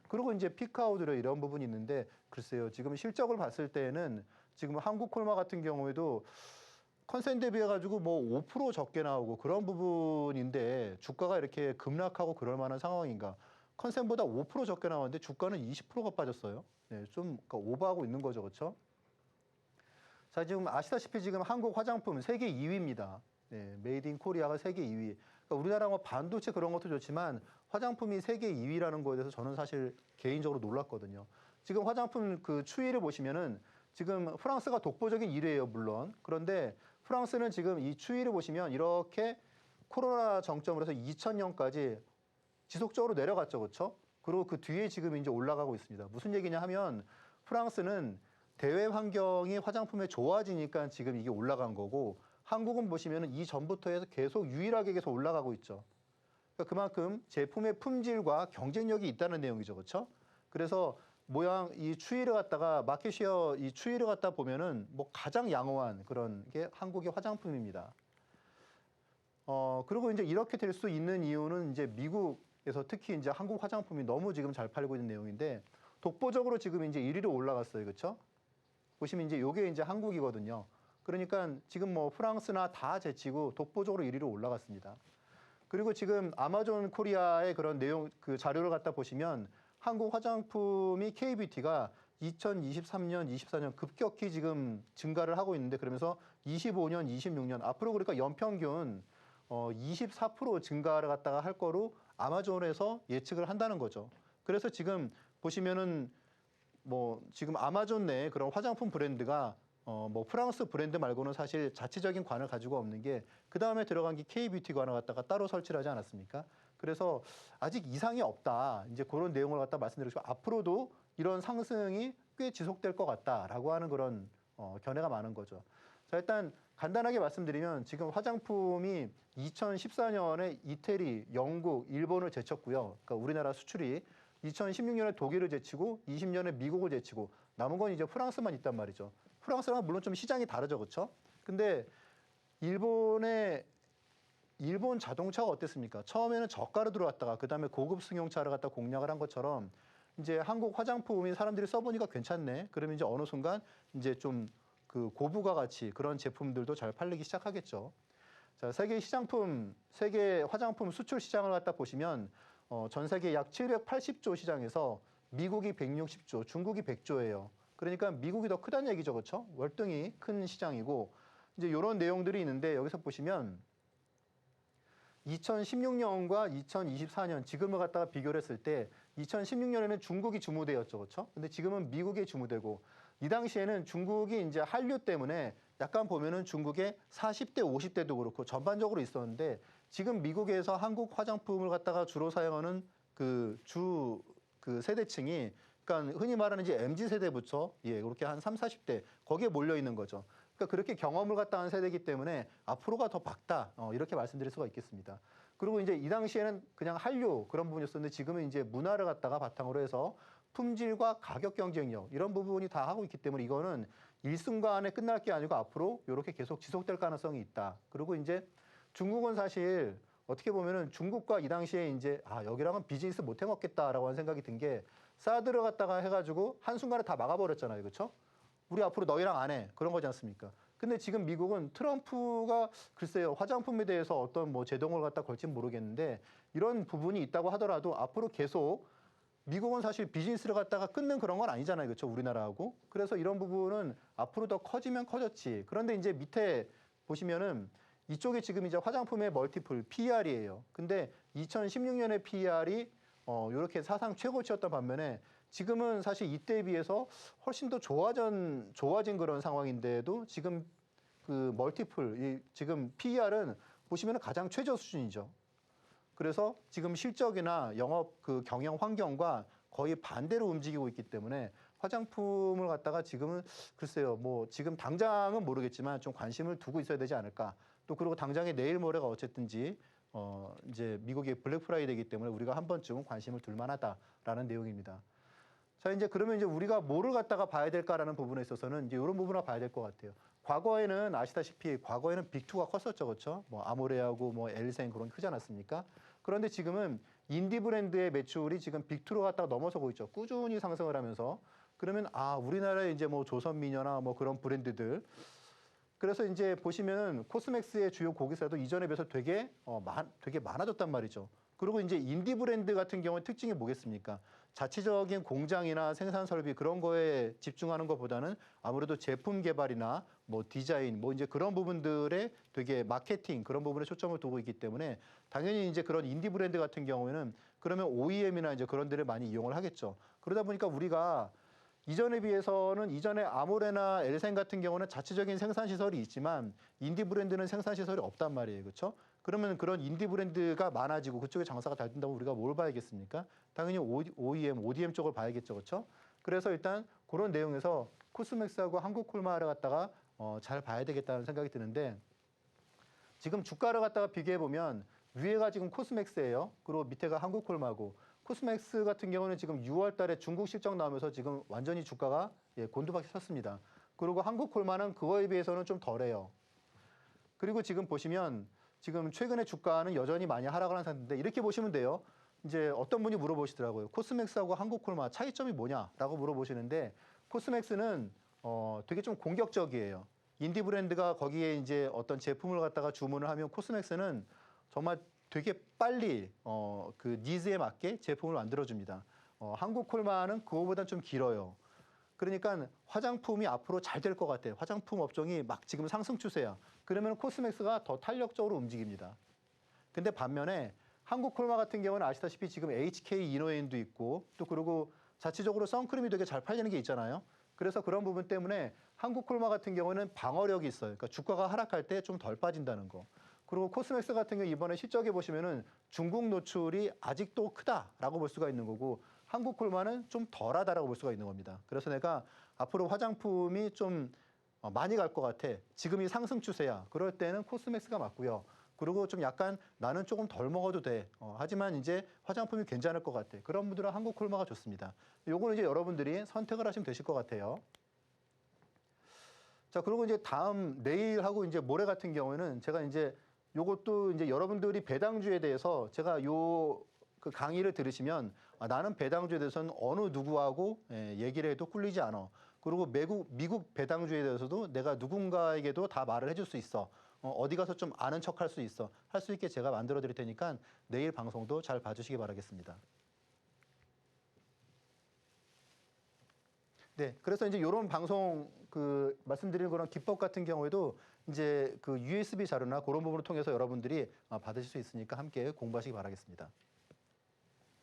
그리고 이제 피크아웃으로 이런 부분이 있는데 글쎄요, 지금 실적을 봤을 때는 지금 한국 콜마 같은 경우에도 컨센 대비해 가지고 뭐 5% 적게 나오고 그런 부분인데 주가가 이렇게 급락하고 그럴 만한 상황인가? 컨센보다 5% 적게 나왔는데 주가는 20%가 빠졌어요. 네, 좀 그러니까 오버하고 있는 거죠, 그렇죠? 자, 지금 아시다시피 지금 한국 화장품 세계 2위입니다. 네, 메이드 인 코리아가 세계 2위. 그러니까 우리나라 뭐 반도체 그런 것도 좋지만 화장품이 세계 2위라는 거에 대해서 저는 사실 개인적으로 놀랐거든요. 지금 화장품 그 추이를 보시면은 지금 프랑스가 독보적인 1위예요, 물론. 그런데 프랑스는 지금 이 추이를 보시면 이렇게 코로나 정점으로 해서 2000년까지 지속적으로 내려갔죠, 그렇죠? 그리고 그 뒤에 지금 이제 올라가고 있습니다. 무슨 얘기냐 하면 프랑스는 대외 환경이 화장품에 좋아지니까 지금 이게 올라간 거고 한국은 보시면은 이전부터 해서 계속 유일하게 계속 올라가고 있죠. 그러니까 그만큼 제품의 품질과 경쟁력이 있다는 내용이죠, 그렇죠? 그래서 이 추이를 갖다가 마켓시어 이 추이를 갖다 보면은 뭐 가장 양호한 그런 게 한국의 화장품입니다. 그리고 이제 이렇게 될 수 있는 이유는 이제 미국에서 특히 이제 한국 화장품이 너무 지금 잘 팔리고 있는 내용인데 독보적으로 지금 이제 1위로 올라갔어요, 그렇죠? 보시면 이제 요게 이제 한국이거든요. 그러니까 지금 뭐 프랑스나 다 제치고 독보적으로 1위로 올라갔습니다. 그리고 지금 아마존 코리아의 그런 내용 그 자료를 갖다 보시면 한국 화장품이 K뷰티가 2023년, 24년 급격히 지금 증가를 하고 있는데 그러면서 25년, 26년 앞으로 그러니까 연평균 24% 증가를 갖다가 할 거로 아마존에서 예측을 한다는 거죠. 그래서 지금 보시면은 뭐 지금 아마존 내에 그런 화장품 브랜드가 뭐 프랑스 브랜드 말고는 사실 자체적인 관을 가지고 없는 게 그 다음에 들어간 게 K뷰티 관을 갖다가 따로 설치를 하지 않았습니까? 그래서 아직 이상이 없다. 이제 그런 내용을 갖다 말씀드리고 앞으로도 이런 상승이 꽤 지속될 것 같다라고 하는 그런 견해가 많은 거죠. 자, 일단 간단하게 말씀드리면 지금 화장품이 2014년에 이태리, 영국, 일본을 제쳤고요. 그러니까 우리나라 수출이 2016년에 독일을 제치고 20년에 미국을 제치고 남은 건 이제 프랑스만 있단 말이죠. 프랑스랑 물론 좀 시장이 다르죠, 그렇죠? 근데 일본 자동차가 어땠습니까? 처음에는 저가로 들어왔다가 그다음에 고급 승용차를 갖다 공략을 한 것처럼 이제 한국 화장품이 사람들이 써보니까 괜찮네. 그러면 이제 어느 순간 이제 좀 그 고부가 가치 그런 제품들도 잘 팔리기 시작하겠죠. 자, 세계 화장품 수출 시장을 갖다 보시면 전 세계 약 780조 시장에서 미국이 160조, 중국이 100조예요. 그러니까 미국이 더 크다는 얘기죠, 그렇죠? 월등히 큰 시장이고 이제 이런 내용들이 있는데 여기서 보시면 2016년과 2024년 지금을 갖다가 비교를 했을 때 2016년에는 중국이 주무대였죠, 그렇죠? 근데 지금은 미국이 주무대고 이 당시에는 중국이 이제 한류 때문에 약간 보면은 중국의 40대, 50대도 그렇고 전반적으로 있었는데 지금 미국에서 한국 화장품을 갖다가 주로 사용하는 그 세대층이 그러니까 흔히 말하는 이제 MZ 세대부터 그렇게 한 3, 40대 거기에 몰려 있는 거죠. 그러니까 그렇게 경험을 갖다 한 세대이기 때문에 앞으로가 더 밝다 이렇게 말씀드릴 수가 있겠습니다. 그리고 이제 이 당시에는 그냥 한류 그런 부분이었었는데 지금은 이제 문화를 갖다가 바탕으로 해서 품질과 가격 경쟁력 이런 부분이 다 하고 있기 때문에 이거는 일순간에 끝날 게 아니고 앞으로 이렇게 계속 지속될 가능성이 있다. 그리고 이제 중국은 사실 어떻게 보면은 중국과 이 당시에 이제 여기랑은 비즈니스 못 해먹겠다라고 하는 생각이 든 게 사드를 갖다가 해가지고 한순간에 다 막아버렸잖아요. 그렇죠? 우리 앞으로 너희랑 안 해. 그런 거지 않습니까? 근데 지금 미국은 트럼프가 글쎄요, 화장품에 대해서 어떤 뭐 제동을 갖다 걸진 모르겠는데 이런 부분이 있다고 하더라도 앞으로 계속 미국은 사실 비즈니스를 갖다가 끊는 그런 건 아니잖아요. 그렇죠? 우리나라하고. 그래서 이런 부분은 앞으로 더 커지면 커졌지. 그런데 이제 밑에 보시면은 이쪽에 지금 이제 화장품의 멀티플 PER이에요. 근데 2016년에 PER이 이렇게 사상 최고치였던 반면에 지금은 사실 이때에 비해서 훨씬 더 좋아진 그런 상황인데도 지금 그 멀티플, 지금 PER은 보시면 가장 최저 수준이죠. 그래서 지금 실적이나 영업 그 경영 환경과 거의 반대로 움직이고 있기 때문에 화장품을 갖다가 지금은 글쎄요, 뭐 지금 당장은 모르겠지만 좀 관심을 두고 있어야 되지 않을까. 또 그리고 당장에 내일 모레가 어쨌든지 이제 미국의 블랙 프라이데이이기 때문에 우리가 한 번쯤은 관심을 둘 만하다라는 내용입니다. 자, 이제 그러면 이제 우리가 뭐를 갖다가 봐야 될까라는 부분에 있어서는 이제 이런 부분을 봐야 될 것 같아요. 과거에는 아시다시피 과거에는 빅2가 컸었죠. 그렇죠? 뭐 아모레하고 뭐 엘생 그런 게 크지 않았습니까? 그런데 지금은 인디 브랜드의 매출이 지금 빅2로 갖다가 넘어서고 있죠. 꾸준히 상승을 하면서. 그러면 우리나라의 이제 뭐 조선미녀나 뭐 그런 브랜드들 그래서 이제 보시면 코스맥스의 주요 고객사도 이전에 비해서 되게 많아졌단 말이죠. 그리고 이제 인디 브랜드 같은 경우의 특징이 뭐겠습니까? 자체적인 공장이나 생산 설비 그런 거에 집중하는 것보다는 아무래도 제품 개발이나 뭐 디자인 뭐 이제 그런 부분들에 되게 마케팅 그런 부분에 초점을 두고 있기 때문에 당연히 이제 그런 인디 브랜드 같은 경우에는 그러면 OEM이나 이제 그런 데를 많이 이용을 하겠죠. 그러다 보니까 우리가 이전에 비해서는 이전에 아모레나 엘생 같은 경우는 자체적인 생산 시설이 있지만 인디 브랜드는 생산 시설이 없단 말이에요. 그렇죠? 그러면 그런 인디 브랜드가 많아지고 그쪽에 장사가 잘 된다면 우리가 뭘 봐야겠습니까? 당연히 OEM, ODM 쪽을 봐야겠죠. 그렇죠? 그래서 일단 그런 내용에서 코스맥스하고 한국콜마를 갖다가 잘 봐야 되겠다는 생각이 드는데 지금 주가를 갖다가 비교해 보면 위에가 지금 코스맥스예요. 그리고 밑에가 한국콜마고 코스맥스 같은 경우는 지금 6월 달에 중국 실적 나오면서 지금 완전히 주가가 곤두박질 섰습니다. 그리고 한국콜마는 그거에 비해서는 좀 덜해요. 그리고 지금 보시면 지금 최근에 주가는 여전히 많이 하락을 한 상태인데 이렇게 보시면 돼요. 이제 어떤 분이 물어보시더라고요. 코스맥스하고 한국콜마 차이점이 뭐냐라고 물어보시는데 코스맥스는 되게 좀 공격적이에요. 인디 브랜드가 거기에 이제 어떤 제품을 갖다가 주문을 하면 코스맥스는 정말 되게 빨리 그 니즈에 맞게 제품을 만들어줍니다. 한국콜마는 그거보다는 좀 길어요. 그러니까 화장품이 앞으로 잘 될 것 같아요. 화장품 업종이 막 지금 상승 추세야. 그러면 코스맥스가 더 탄력적으로 움직입니다. 근데 반면에 한국콜마 같은 경우는 아시다시피 지금 HK 이노엔도 있고 또 그리고 자체적으로 선크림이 되게 잘 팔리는 게 있잖아요. 그래서 그런 부분 때문에 한국콜마 같은 경우는 방어력이 있어요. 그러니까 주가가 하락할 때 좀 덜 빠진다는 거. 그리고 코스맥스 같은 경우 이번에 실적에 보시면은 중국 노출이 아직도 크다라고 볼 수가 있는 거고 한국콜마는 좀 덜하다라고 볼 수가 있는 겁니다. 그래서 내가 앞으로 화장품이 좀 많이 갈 것 같아. 지금이 상승 추세야. 그럴 때는 코스맥스가 맞고요. 그리고 좀 약간 나는 조금 덜 먹어도 돼. 하지만 이제 화장품이 괜찮을 것 같아. 그런 분들은 한국콜마가 좋습니다. 요거는 이제 여러분들이 선택을 하시면 되실 것 같아요. 자, 그리고 이제 다음 내일하고 이제 모레 같은 경우에는 제가 이제 요것도 이제 여러분들이 배당주에 대해서 제가 그 강의를 들으시면 나는 배당주에 대해서는 어느 누구하고 얘기를 해도 꿀리지 않아. 그리고 미국 배당주에 대해서도 내가 누군가에게도 다 말을 해줄 수 있어. 어디 가서 좀 아는 척 할 수 있어. 할 수 있게 제가 만들어 드릴 테니까 내일 방송도 잘 봐주시기 바라겠습니다. 네, 그래서 이제 이런 방송 그 말씀드리는 그런 기법 같은 경우에도 이제 그 USB 자료나 그런 부분을 통해서 여러분들이 받으실 수 있으니까 함께 공부하시기 바라겠습니다.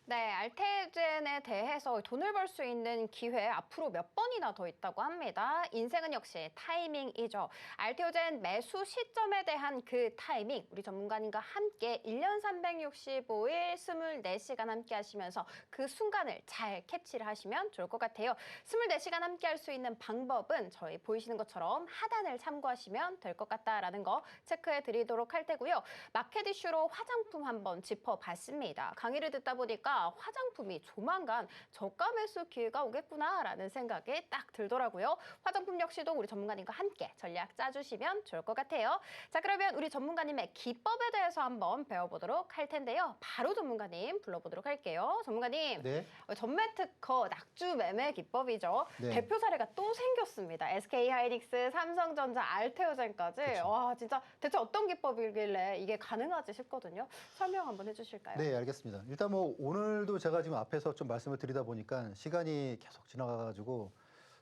네, 알테젠에 대해서 돈을 벌 수 있는 기회 앞으로 몇 번이나 더 있다고 합니다. 인생은 역시 타이밍이죠. 알테오젠 매수 시점에 대한 그 타이밍, 우리 전문가님과 함께 1년 365일 24시간 함께 하시면서 그 순간을 잘 캐치를 하시면 좋을 것 같아요. 24시간 함께 할 수 있는 방법은 저희 보이시는 것처럼 하단을 참고하시면 될 것 같다라는 거 체크해 드리도록 할 테고요. 마켓 이슈로 화장품 한번 짚어봤습니다. 강의를 듣다 보니까 화장품이 조만간 저가 매수 기회가 오겠구나라는 생각이 딱 들더라고요. 화장품 역시도 우리 전문가님과 함께 전략 짜주시면 좋을 것 같아요. 자, 그러면 우리 전문가님의 기법에 대해서 한번 배워보도록 할 텐데요. 바로 전문가님 불러보도록 할게요. 전문가님, 네. 전매 특허 낙주 매매 기법이죠. 네. 대표 사례가 또 생겼습니다. SK하이닉스, 삼성전자, 알테오젠까지. 그쵸. 와, 진짜 대체 어떤 기법이길래 이게 가능하지 싶거든요. 설명 한번 해주실까요? 네, 알겠습니다. 일단 뭐 오늘도 제가 지금 앞에서 좀 말씀을 드리다 보니까 시간이 계속 지나가가지고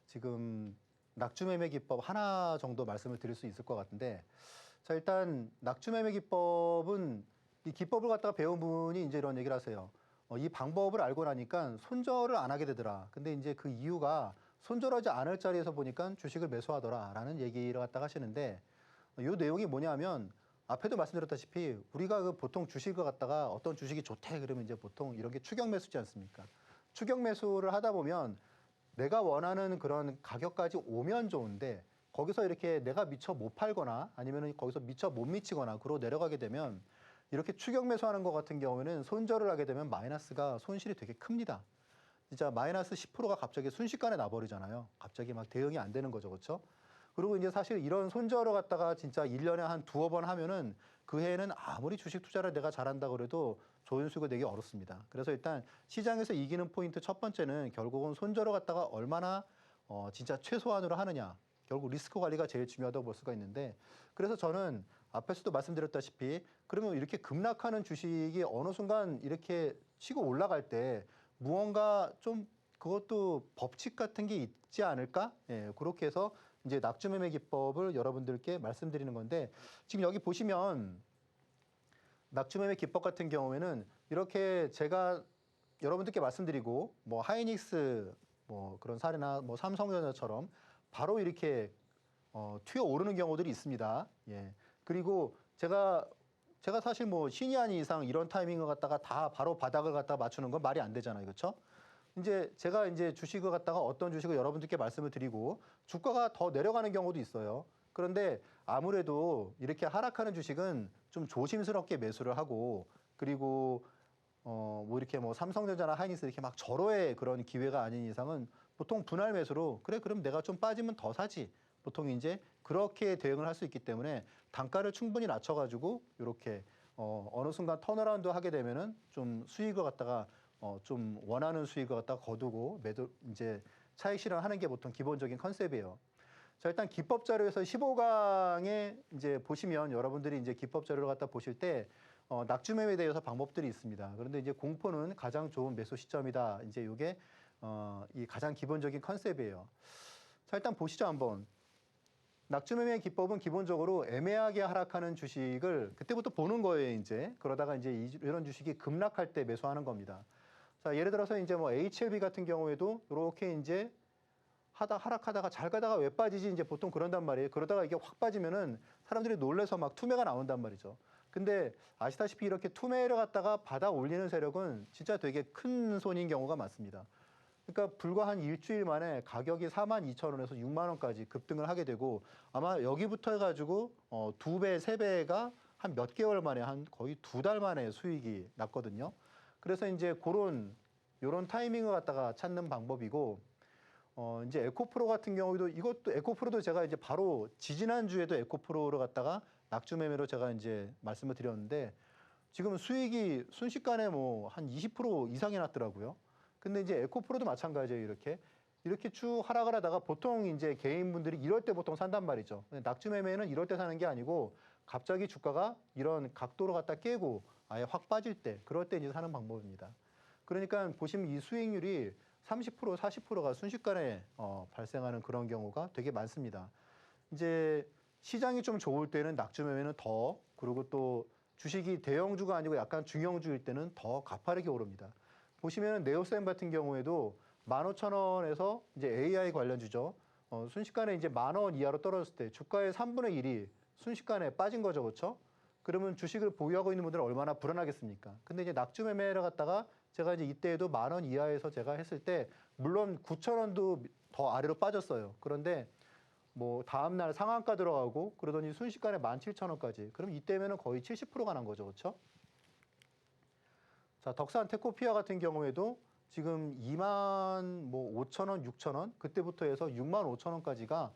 지금 낙주매매 기법 하나 정도 말씀을 드릴 수 있을 것 같은데 자, 일단 낙주매매 기법은 이 기법을 갖다가 배운 분이 이제 이런 얘기를 하세요. 이 방법을 알고 나니까 손절을 안 하게 되더라. 근데 이제 그 이유가 손절하지 않을 자리에서 보니까 주식을 매수하더라라는 얘기를 갖다가 하시는데 이 내용이 뭐냐면 앞에도 말씀드렸다시피 우리가 그 보통 주식을 갖다가 어떤 주식이 좋대 그러면 이제 보통 이런 게 추격 매수지 않습니까? 추격 매수를 하다 보면 내가 원하는 그런 가격까지 오면 좋은데 거기서 이렇게 내가 미처 못 팔거나 아니면 거기서 미처 못 미치거나 그러고 내려가게 되면 이렇게 추격 매수하는 것 같은 경우에는 손절을 하게 되면 마이너스가 손실이 되게 큽니다. 진짜 마이너스 10%가 갑자기 순식간에 나버리잖아요. 갑자기 막 대응이 안 되는 거죠. 그렇죠? 그리고 이제 사실 이런 손절을 갖다가 진짜 1년에 한 두어 번 하면은 그 해에는 아무리 주식 투자를 내가 잘한다 그래도 좋은 수익을 내기 어렵습니다. 그래서 일단 시장에서 이기는 포인트 첫 번째는 결국은 손절을 갖다가 얼마나 진짜 최소한으로 하느냐. 결국 리스크 관리가 제일 중요하다고 볼 수가 있는데 그래서 저는 앞에서도 말씀드렸다시피 그러면 이렇게 급락하는 주식이 어느 순간 이렇게 치고 올라갈 때 무언가 좀 그것도 법칙 같은 게 있지 않을까? 예, 그렇게 해서 이제 낙주매매 기법을 여러분들께 말씀드리는 건데 지금 여기 보시면 낙주매매 기법 같은 경우에는 이렇게 제가 여러분들께 말씀드리고 뭐 하이닉스 뭐 그런 사례나 뭐 삼성전자처럼 바로 이렇게 튀어 오르는 경우들이 있습니다. 예. 그리고 제가 사실 뭐 신이 아닌 이상 이런 타이밍을 갖다가 다 바로 바닥을 갖다가 맞추는 건 말이 안 되잖아요. 그렇죠? 이제 제가 이제 주식을 갖다가 어떤 주식을 여러분들께 말씀을 드리고 주가가 더 내려가는 경우도 있어요. 그런데 아무래도 이렇게 하락하는 주식은 좀 조심스럽게 매수를 하고 그리고 뭐 이렇게 뭐 삼성전자나 하이닉스 이렇게 막 절호의 그런 기회가 아닌 이상은 보통 분할 매수로 그래 그럼 내가 좀 빠지면 더 사지. 보통 이제 그렇게 대응을 할 수 있기 때문에 단가를 충분히 낮춰가지고 이렇게 어느 순간 턴어라운드 하게 되면은 좀 수익을 갖다가 좀 원하는 수익을 갖다가 거두고 매도 이제 차익 실현하는 게 보통 기본적인 컨셉이에요. 자, 일단 기법 자료에서 15강에 이제 보시면 여러분들이 이제 기법 자료를 갖다 보실 때 낙주매매에 대해서 방법들이 있습니다. 그런데 이제 공포는 가장 좋은 매수 시점이다. 이제 이게 이 가장 기본적인 컨셉이에요. 자, 일단 보시죠 한번. 낙주매매 기법은 기본적으로 애매하게 하락하는 주식을 그때부터 보는 거예요, 이제. 그러다가 이제 이런 주식이 급락할 때 매수하는 겁니다. 자, 예를 들어서 이제 뭐 HLB 같은 경우에도 이렇게 이제 하락하다가 잘 가다가 왜 빠지지 이제 보통 그런단 말이에요. 그러다가 이게 확 빠지면은 사람들이 놀래서 막 투매가 나온단 말이죠. 근데 아시다시피 이렇게 투매를 갖다가 받아 올리는 세력은 진짜 되게 큰 손인 경우가 많습니다. 그러니까 불과 한 일주일 만에 가격이 42,000원에서 6만 원까지 급등을 하게 되고 아마 여기부터 해가지고 2배, 3배가 한 몇 개월 만에 한 거의 2달 만에 수익이 났거든요. 그래서 이제 요런 타이밍을 갖다가 찾는 방법이고 이제 에코프로 같은 경우에도 이것도 에코프로도 제가 이제 바로 지지난주에도 에코프로를 갖다가 낙주매매로 제가 이제 말씀을 드렸는데 지금 수익이 순식간에 뭐 한 20% 이상이 났더라고요. 근데 이제 에코프로도 마찬가지예요. 이렇게 쭉 하락을 하다가 보통 이제 개인분들이 이럴 때 보통 산단 말이죠. 근데 낙주매매는 이럴 때 사는 게 아니고 갑자기 주가가 이런 각도로 갖다 깨고 아예 확 빠질 때 그럴 때 이제 사는 방법입니다. 그러니까 보시면 이 수익률이 30%, 40%가 순식간에 발생하는 그런 경우가 되게 많습니다. 이제 시장이 좀 좋을 때는 낙주매매는 더 그리고 또 주식이 대형주가 아니고 약간 중형주일 때는 더 가파르게 오릅니다. 보시면 네오셈 같은 경우에도 15,000원에서 이제 AI 관련주죠. 순식간에 이제 10,000원 이하로 떨어졌을 때 주가의 3분의 1이 순식간에 빠진 거죠. 그렇죠? 그러면 주식을 보유하고 있는 분들은 얼마나 불안하겠습니까? 근데 이제 낙주매매를 갖다가 제가 이제 이때에도 10,000원 이하에서 제가 했을 때 물론 9,000원도 더 아래로 빠졌어요. 그런데 뭐 다음날 상한가 들어가고 그러더니 순식간에 17,000원까지. 그럼 이때면은 거의 70%가 난 거죠. 그렇죠? 자, 덕산 테코피아 같은 경우에도 지금 25,000원, 6,000원 그때부터 해서 65,000원까지가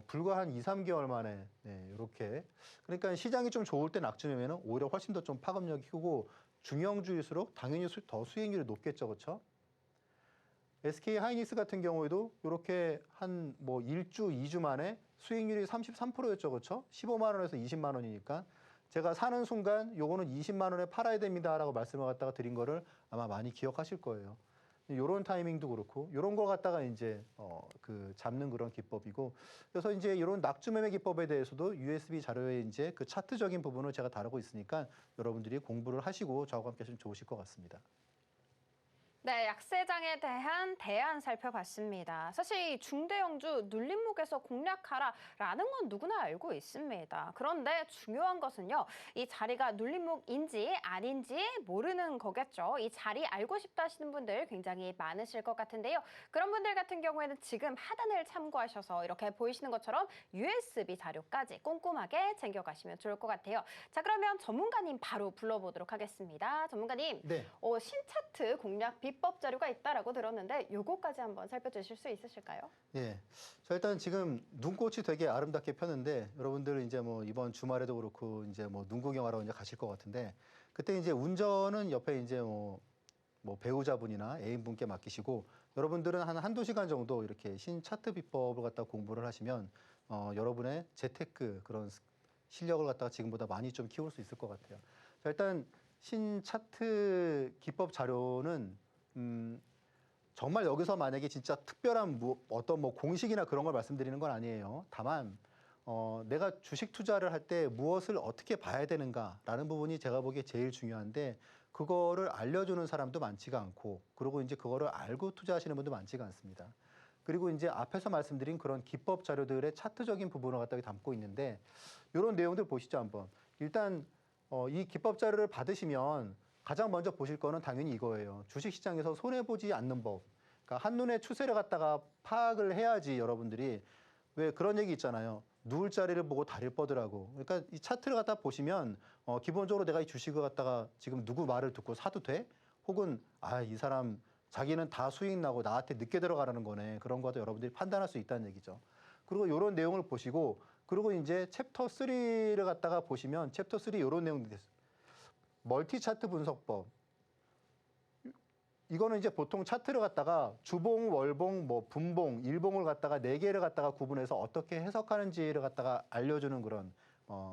불과 한 2, 3개월 만에 이렇게 그러니까 시장이 좀 좋을 때 낙주매매는 오히려 훨씬 더 좀 파급력이 크고 중형주일수록 당연히 더 수익률이 높겠죠. 그렇죠? SK 하이닉스 같은 경우에도 이렇게 한 뭐 1주, 2주 만에 수익률이 33%였죠. 그렇죠? 15만 원에서 20만 원이니까 제가 사는 순간 요거는 20만 원에 팔아야 됩니다라고 말씀을 갖다가 드린 거를 아마 많이 기억하실 거예요. 요런 타이밍도 그렇고 요런 거 갖다가 이제 그 잡는 그런 기법이고 그래서 이제 이런 낙주매매 기법에 대해서도 USB 자료에 이제 그 차트적인 부분을 제가 다루고 있으니까 여러분들이 공부를 하시고 저하고 함께 하시면 좋으실 것 같습니다. 네, 약세장에 대한 대안 살펴봤습니다. 사실 이 중대형주 눌림목에서 공략하라라는 건 누구나 알고 있습니다. 그런데 중요한 것은요, 이 자리가 눌림목인지 아닌지 모르는 거겠죠. 이 자리 알고 싶다 하시는 분들 굉장히 많으실 것 같은데요. 그런 분들 같은 경우에는 지금 하단을 참고하셔서 이렇게 보이시는 것처럼 USB 자료까지 꼼꼼하게 챙겨가시면 좋을 것 같아요. 자, 그러면 전문가님 바로 불러보도록 하겠습니다. 전문가님, 네. 신차트 공략 비법 자료가 있다라고 들었는데 요거까지 한번 살펴주실 수 있으실까요? 예. 자, 일단 지금 눈꽃이 되게 아름답게 폈는데 여러분들 이제 뭐 이번 주말에도 그렇고 이제 뭐 눈 구경하러 이제 가실 것 같은데 그때 이제 운전은 옆에 이제 뭐 배우자분이나 애인분께 맡기시고 여러분들은 한두 시간 정도 이렇게 신 차트 비법을 갖다 공부를 하시면 여러분의 재테크 그런 실력을 갖다가 지금보다 많이 좀 키울 수 있을 것 같아요. 자, 일단 신 차트 기법 자료는 정말 여기서 만약에 진짜 특별한 어떤 뭐 공식이나 그런 걸 말씀드리는 건 아니에요. 다만 내가 주식 투자를 할 때 무엇을 어떻게 봐야 되는가라는 부분이 제가 보기에 제일 중요한데 그거를 알려주는 사람도 많지가 않고 그리고 이제 그거를 알고 투자하시는 분도 많지가 않습니다. 그리고 이제 앞에서 말씀드린 그런 기법 자료들의 차트적인 부분을 갖다가 담고 있는데 이런 내용들 보시죠 한번. 일단 이 기법 자료를 받으시면 가장 먼저 보실 거는 당연히 이거예요. 주식시장에서 손해보지 않는 법. 그러니까 한눈에 추세를 갖다가 파악을 해야지 여러분들이 왜 그런 얘기 있잖아요. 누울 자리를 보고 다리를 뻗으라고. 그러니까 이 차트를 갖다 보시면 기본적으로 내가 이 주식을 갖다가 지금 누구 말을 듣고 사도 돼? 혹은 이 사람 자기는 다 수익 나고 나한테 늦게 들어가라는 거네. 그런 것도 여러분들이 판단할 수 있다는 얘기죠. 그리고 이런 내용을 보시고 그리고 이제 챕터 3를 갖다가 보시면 챕터 3 이런 내용들이 있어요. 멀티 차트 분석법. 이거는 이제 보통 차트를 갖다가 주봉, 월봉, 뭐 분봉, 일봉을 갖다가 네 개를 갖다가 구분해서 어떻게 해석하는지를 갖다가 알려주는 그런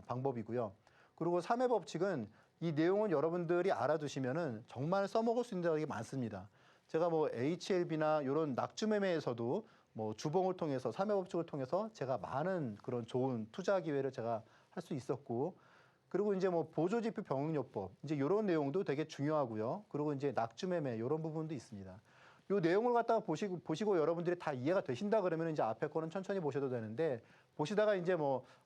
방법이고요. 그리고 3회 법칙은 이 내용은 여러분들이 알아두시면은 정말 써먹을 수 있는 게 많습니다. 제가 뭐 HLB나 이런 낙주 매매에서도 뭐 주봉을 통해서 3회 법칙을 통해서 제가 많은 그런 좋은 투자 기회를 제가 할 수 있었고 그리고 이제 뭐 보조지표 병응요법 이제 이런 내용도 되게 중요하고요. 그리고 이제 낙주매매 이런 부분도 있습니다. 이 내용을 갖다가 보시고 여러분들이 다 이해가 되신다 그러면 이제 앞에 거는 천천히 보셔도 되는데 보시다가 이제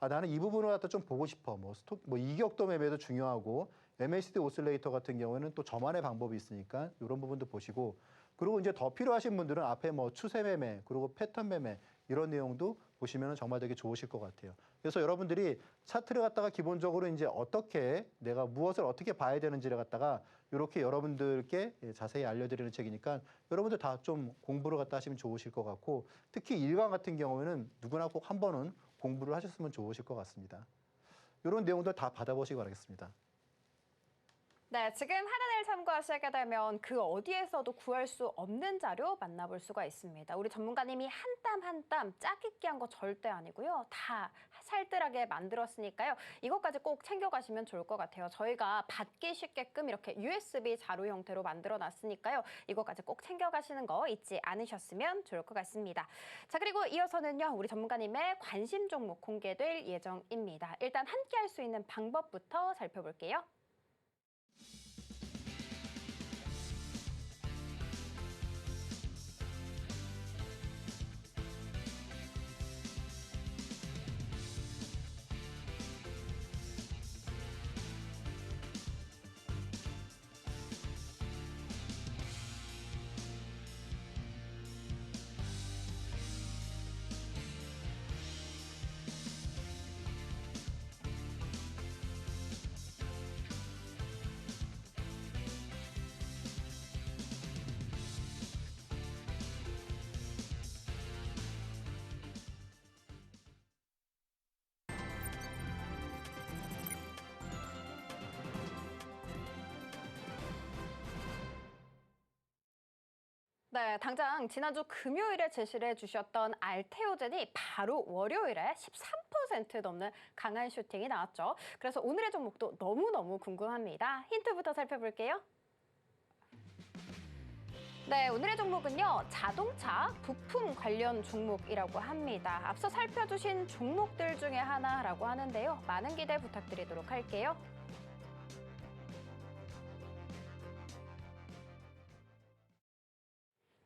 나는 이 부분을 갖다 좀 보고 싶어. 뭐 이격도 매매도 중요하고 MACD 오슬레이터 같은 경우에는 또 저만의 방법이 있으니까 이런 부분도 보시고 그리고 이제 더 필요하신 분들은 앞에 뭐 추세 매매 그리고 패턴 매매 이런 내용도 보시면 정말 되게 좋으실 것 같아요. 그래서 여러분들이 차트를 갖다가 기본적으로 이제 어떻게 내가 무엇을 어떻게 봐야 되는지를 갖다가 이렇게 여러분들께 자세히 알려드리는 책이니까 여러분들 다 좀 공부를 갖다 하시면 좋으실 것 같고 특히 1강 같은 경우에는 누구나 꼭 한 번은 공부를 하셨으면 좋으실 것 같습니다. 이런 내용들 다 받아보시기 바라겠습니다. 네, 지금 하단을 참고하시게 되면 그 어디에서도 구할 수 없는 자료 만나볼 수가 있습니다. 우리 전문가님이 한 땀 한 땀 짜깁기 한 거 절대 아니고요. 다 살뜰하게 만들었으니까요. 이것까지 꼭 챙겨가시면 좋을 것 같아요. 저희가 받기 쉽게끔 이렇게 USB 자료 형태로 만들어 놨으니까요. 이것까지 꼭 챙겨가시는 거 잊지 않으셨으면 좋을 것 같습니다. 자, 그리고 이어서는요. 우리 전문가님의 관심 종목 공개될 예정입니다. 일단 함께 할 수 있는 방법부터 살펴볼게요. 네, 당장 지난주 금요일에 제시를 해주셨던 알테오젠이 바로 월요일에 13% 넘는 강한 슈팅이 나왔죠. 그래서 오늘의 종목도 너무너무 궁금합니다. 힌트부터 살펴볼게요. 네, 오늘의 종목은요. 자동차 부품 관련 종목이라고 합니다. 앞서 살펴주신 종목들 중에 하나라고 하는데요. 많은 기대 부탁드리도록 할게요.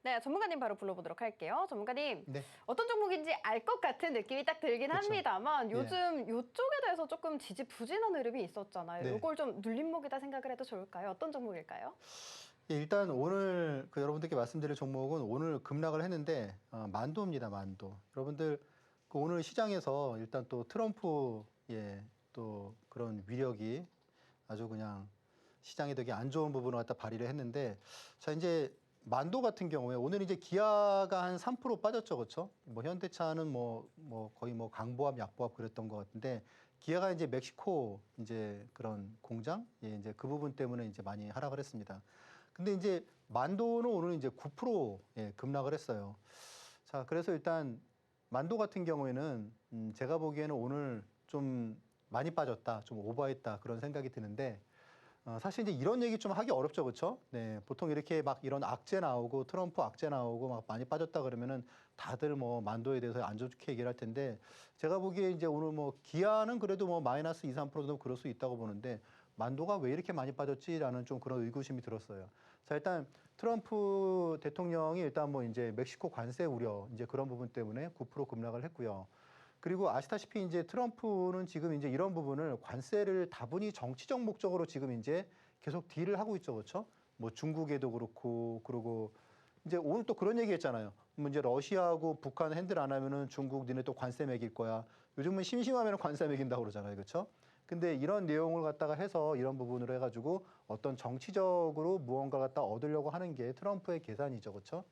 네, 전문가님 바로 불러보도록 할게요. 전문가님, 네. 어떤 종목인지 알 것 같은 느낌이 딱 들긴 그쵸. 합니다만 예. 요즘 이쪽에 대해서 조금 지지부진한 흐름이 있었잖아요. 네. 이걸 좀 눌림목이다 생각을 해도 좋을까요? 어떤 종목일까요? 예, 일단 오늘 여러분들께 말씀드릴 종목은 오늘 급락을 했는데 만도입니다. 만도. 여러분들 오늘 시장에서 일단 또 트럼프의 또 그런 위력이 아주 그냥 시장에 되게 안 좋은 부분을 갖다 발휘를 했는데 자 이제 만도 같은 경우에 오늘 이제 기아가 한 3% 빠졌죠, 그렇죠? 뭐 현대차는 뭐 거의 뭐 강보합, 약보합 그랬던 것 같은데 기아가 이제 멕시코 이제 그런 공장 이제 그 부분 때문에 이제 많이 하락을 했습니다. 근데 이제 만도는 오늘 이제 9% 급락을 했어요. 자, 그래서 일단 만도 같은 경우에는 제가 보기에는 오늘 좀 많이 빠졌다, 좀 오버했다 그런 생각이 드는데 사실 이제 이런 얘기 좀 하기 어렵죠, 그렇죠? 네, 보통 이렇게 막 이런 악재 나오고 트럼프 악재 나오고 막 많이 빠졌다 그러면은 다들 뭐 만도에 대해서 안 좋게 얘기를 할 텐데 제가 보기에 이제 오늘 뭐 기아는 그래도 뭐 마이너스 2, 3%도 그럴 수 있다고 보는데 만도가 왜 이렇게 많이 빠졌지라는 좀 그런 의구심이 들었어요. 자, 일단 트럼프 대통령이 일단 뭐 이제 멕시코 관세 우려 이제 그런 부분 때문에 9% 급락을 했고요. 그리고 아시다시피 이제 트럼프는 지금 이제 이런 부분을 관세를 다분히 정치적 목적으로 지금 이제 계속 딜을 하고 있죠, 그렇죠? 뭐 중국에도 그렇고 그리고 이제 오늘 또 그런 얘기 했잖아요. 뭐 이제 러시아하고 북한 핸들 안 하면은 중국 니네 또 관세 매길 거야. 요즘은 심심하면 관세 매긴다고 그러잖아요, 그렇죠? 근데 이런 내용을 갖다가 해서 이런 부분으로 해가지고 어떤 정치적으로 무언가 갖다 얻으려고 하는 게 트럼프의 계산이죠, 그렇죠?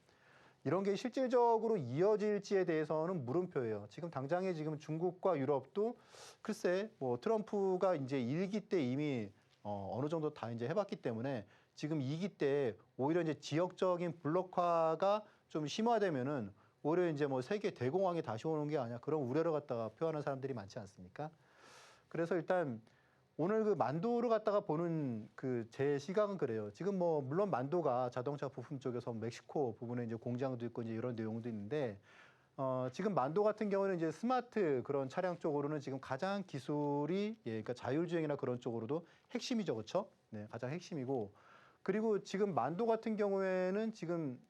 이런 게 실질적으로 이어질지에 대해서는 물음표예요. 지금 당장에 지금 중국과 유럽도 글쎄 뭐 트럼프가 이제 1기 때 이미 어느 정도 다 이제 해봤기 때문에 지금 2기 때 오히려 이제 지역적인 블록화가 좀 심화되면은 오히려 이제 뭐 세계 대공황이 다시 오는 게 아니야. 그런 우려를 갖다가 표현하는 사람들이 많지 않습니까? 그래서 일단 오늘 그 만도를 갖다가 보는 그 제 시각은 그래요. 지금 뭐 물론 만도가 자동차 부품 쪽에서 멕시코 부분에 이제 공장도 있고 이제 이런 내용도 있는데 지금 만도 같은 경우는 이제 스마트 그런 차량 쪽으로는 지금 가장 기술이 그러니까 자율주행이나 그런 쪽으로도 핵심이죠, 그렇죠? 네, 가장 핵심이고 그리고 지금 만도 같은 경우에는 지금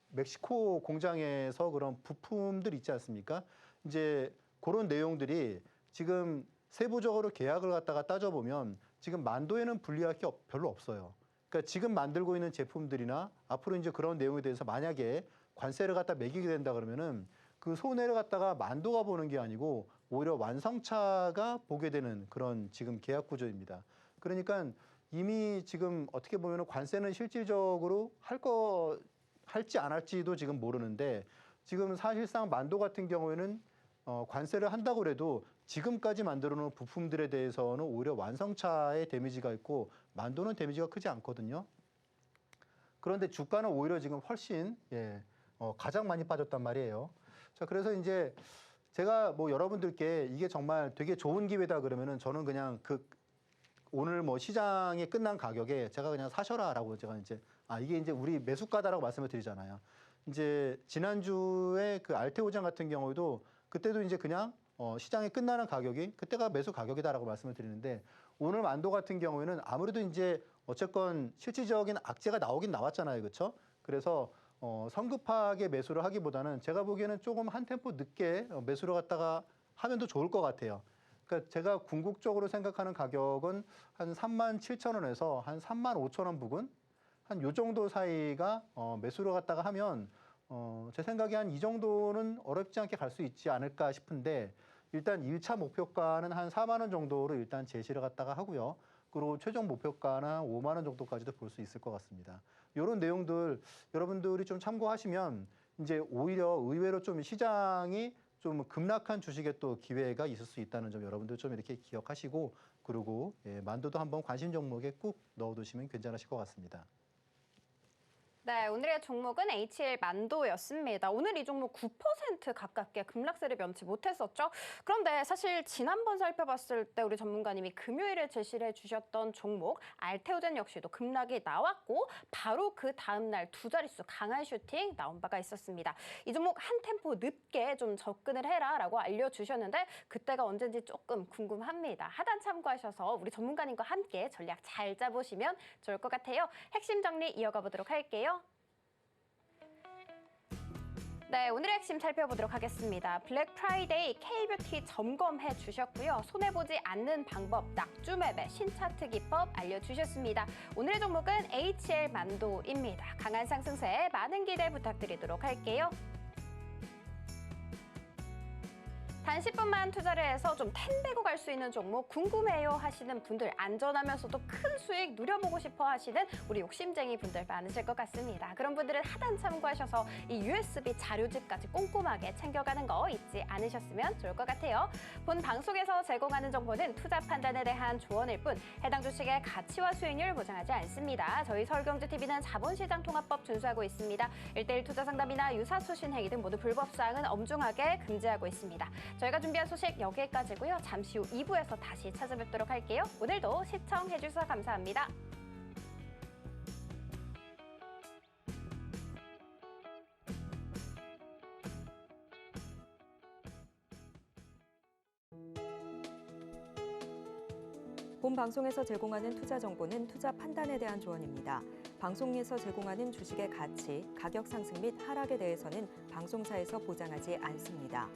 멕시코 공장에서 그런 부품들 있지 않습니까? 이제 그런 내용들이 지금 세부적으로 계약을 갖다가 따져보면 지금 만도에는 불리할 게 별로 없어요. 그러니까 지금 만들고 있는 제품들이나 앞으로 이제 그런 내용에 대해서 만약에 관세를 갖다 매기게 된다 그러면은 그 손해를 갖다가 만도가 보는 게 아니고 오히려 완성차가 보게 되는 그런 지금 계약 구조입니다. 그러니까 이미 지금 어떻게 보면은 관세는 실질적으로 할지 안 할지도 지금 모르는데 지금 사실상 만도 같은 경우에는 관세를 한다고 해도 지금까지 만들어 놓은 부품들에 대해서는 오히려 완성차에 데미지가 있고 만도는 데미지가 크지 않거든요. 그런데 주가는 오히려 지금 훨씬 가장 많이 빠졌단 말이에요. 자, 그래서 이제 제가 뭐 여러분들께 이게 정말 되게 좋은 기회다 그러면은 저는 그냥 오늘 뭐 시장이 끝난 가격에 제가 그냥 사셔라라고 제가 이제 이게 이제 우리 매수가다라고 말씀을 드리잖아요. 이제 지난주에 그 알테오장 같은 경우에도 그때도 이제 그냥 시장이 끝나는 가격이 그때가 매수 가격이다라고 말씀을 드리는데 오늘 만도 같은 경우에는 아무래도 이제 어쨌건 실질적인 악재가 나오긴 나왔잖아요, 그렇죠? 그래서 성급하게 매수를 하기보다는 제가 보기에는 조금 한 템포 늦게 매수를 갖다가 하면 더 좋을 것 같아요. 그러니까 제가 궁극적으로 생각하는 가격은 한 37,000원에서 한 35,000원 부근 한 요 정도 사이가 매수를 갖다가 하면 제 생각에 한 이 정도는 어렵지 않게 갈 수 있지 않을까 싶은데 일단 1차 목표가는 한 4만 원 정도로 일단 제시를 갖다가 하고요. 그리고 최종 목표가는 5만 원 정도까지도 볼 수 있을 것 같습니다. 이런 내용들 여러분들이 좀 참고하시면 이제 오히려 의외로 좀 시장이 좀 급락한 주식에 또 기회가 있을 수 있다는 점 여러분들 좀 이렇게 기억하시고 그리고 만도도 한번 관심 종목에 꾹 넣어두시면 괜찮으실 것 같습니다. 네, 오늘의 종목은 HL 만도였습니다. 오늘 이 종목 9% 가깝게 급락세를 면치 못했었죠. 그런데 사실 지난번 살펴봤을 때 우리 전문가님이 금요일에 제시를 해주셨던 종목 알테오젠 역시도 급락이 나왔고 바로 그 다음날 두 자릿수 강한 슈팅 나온 바가 있었습니다. 이 종목 한 템포 늦게 좀 접근을 해라라고 알려주셨는데 그때가 언젠지 조금 궁금합니다. 하단 참고하셔서 우리 전문가님과 함께 전략 잘 짜보시면 좋을 것 같아요. 핵심 정리 이어가 보도록 할게요. 네, 오늘의 핵심 살펴보도록 하겠습니다. 블랙 프라이데이 K뷰티 점검해 주셨고요. 손해보지 않는 방법, 낙주맵의 신차트 기법 알려주셨습니다. 오늘의 종목은 HL 만도입니다. 강한 상승세에 많은 기대 부탁드리도록 할게요. 단 10분만 투자를 해서 좀 텐배고 갈 수 있는 종목 궁금해요 하시는 분들, 안전하면서도 큰 수익 누려보고 싶어 하시는 우리 욕심쟁이 분들 많으실 것 같습니다. 그런 분들은 하단 참고하셔서 이 USB 자료집까지 꼼꼼하게 챙겨가는 거 잊지 않으셨으면 좋을 것 같아요. 본 방송에서 제공하는 정보는 투자 판단에 대한 조언일 뿐 해당 주식의 가치와 수익률 보장하지 않습니다. 저희 서울경제TV는 자본시장 통합법 준수하고 있습니다. 1:1 투자 상담이나 유사수신 행위 등 모두 불법 사항은 엄중하게 금지하고 있습니다. 저희가 준비한 소식 여기까지고요. 잠시 후 2부에서 다시 찾아뵙도록 할게요. 오늘도 시청해주셔서 감사합니다. 본 방송에서 제공하는 투자 정보는 투자 판단에 대한 조언입니다. 방송에서 제공하는 주식의 가치, 가격 상승 및 하락에 대해서는 방송사에서 보장하지 않습니다.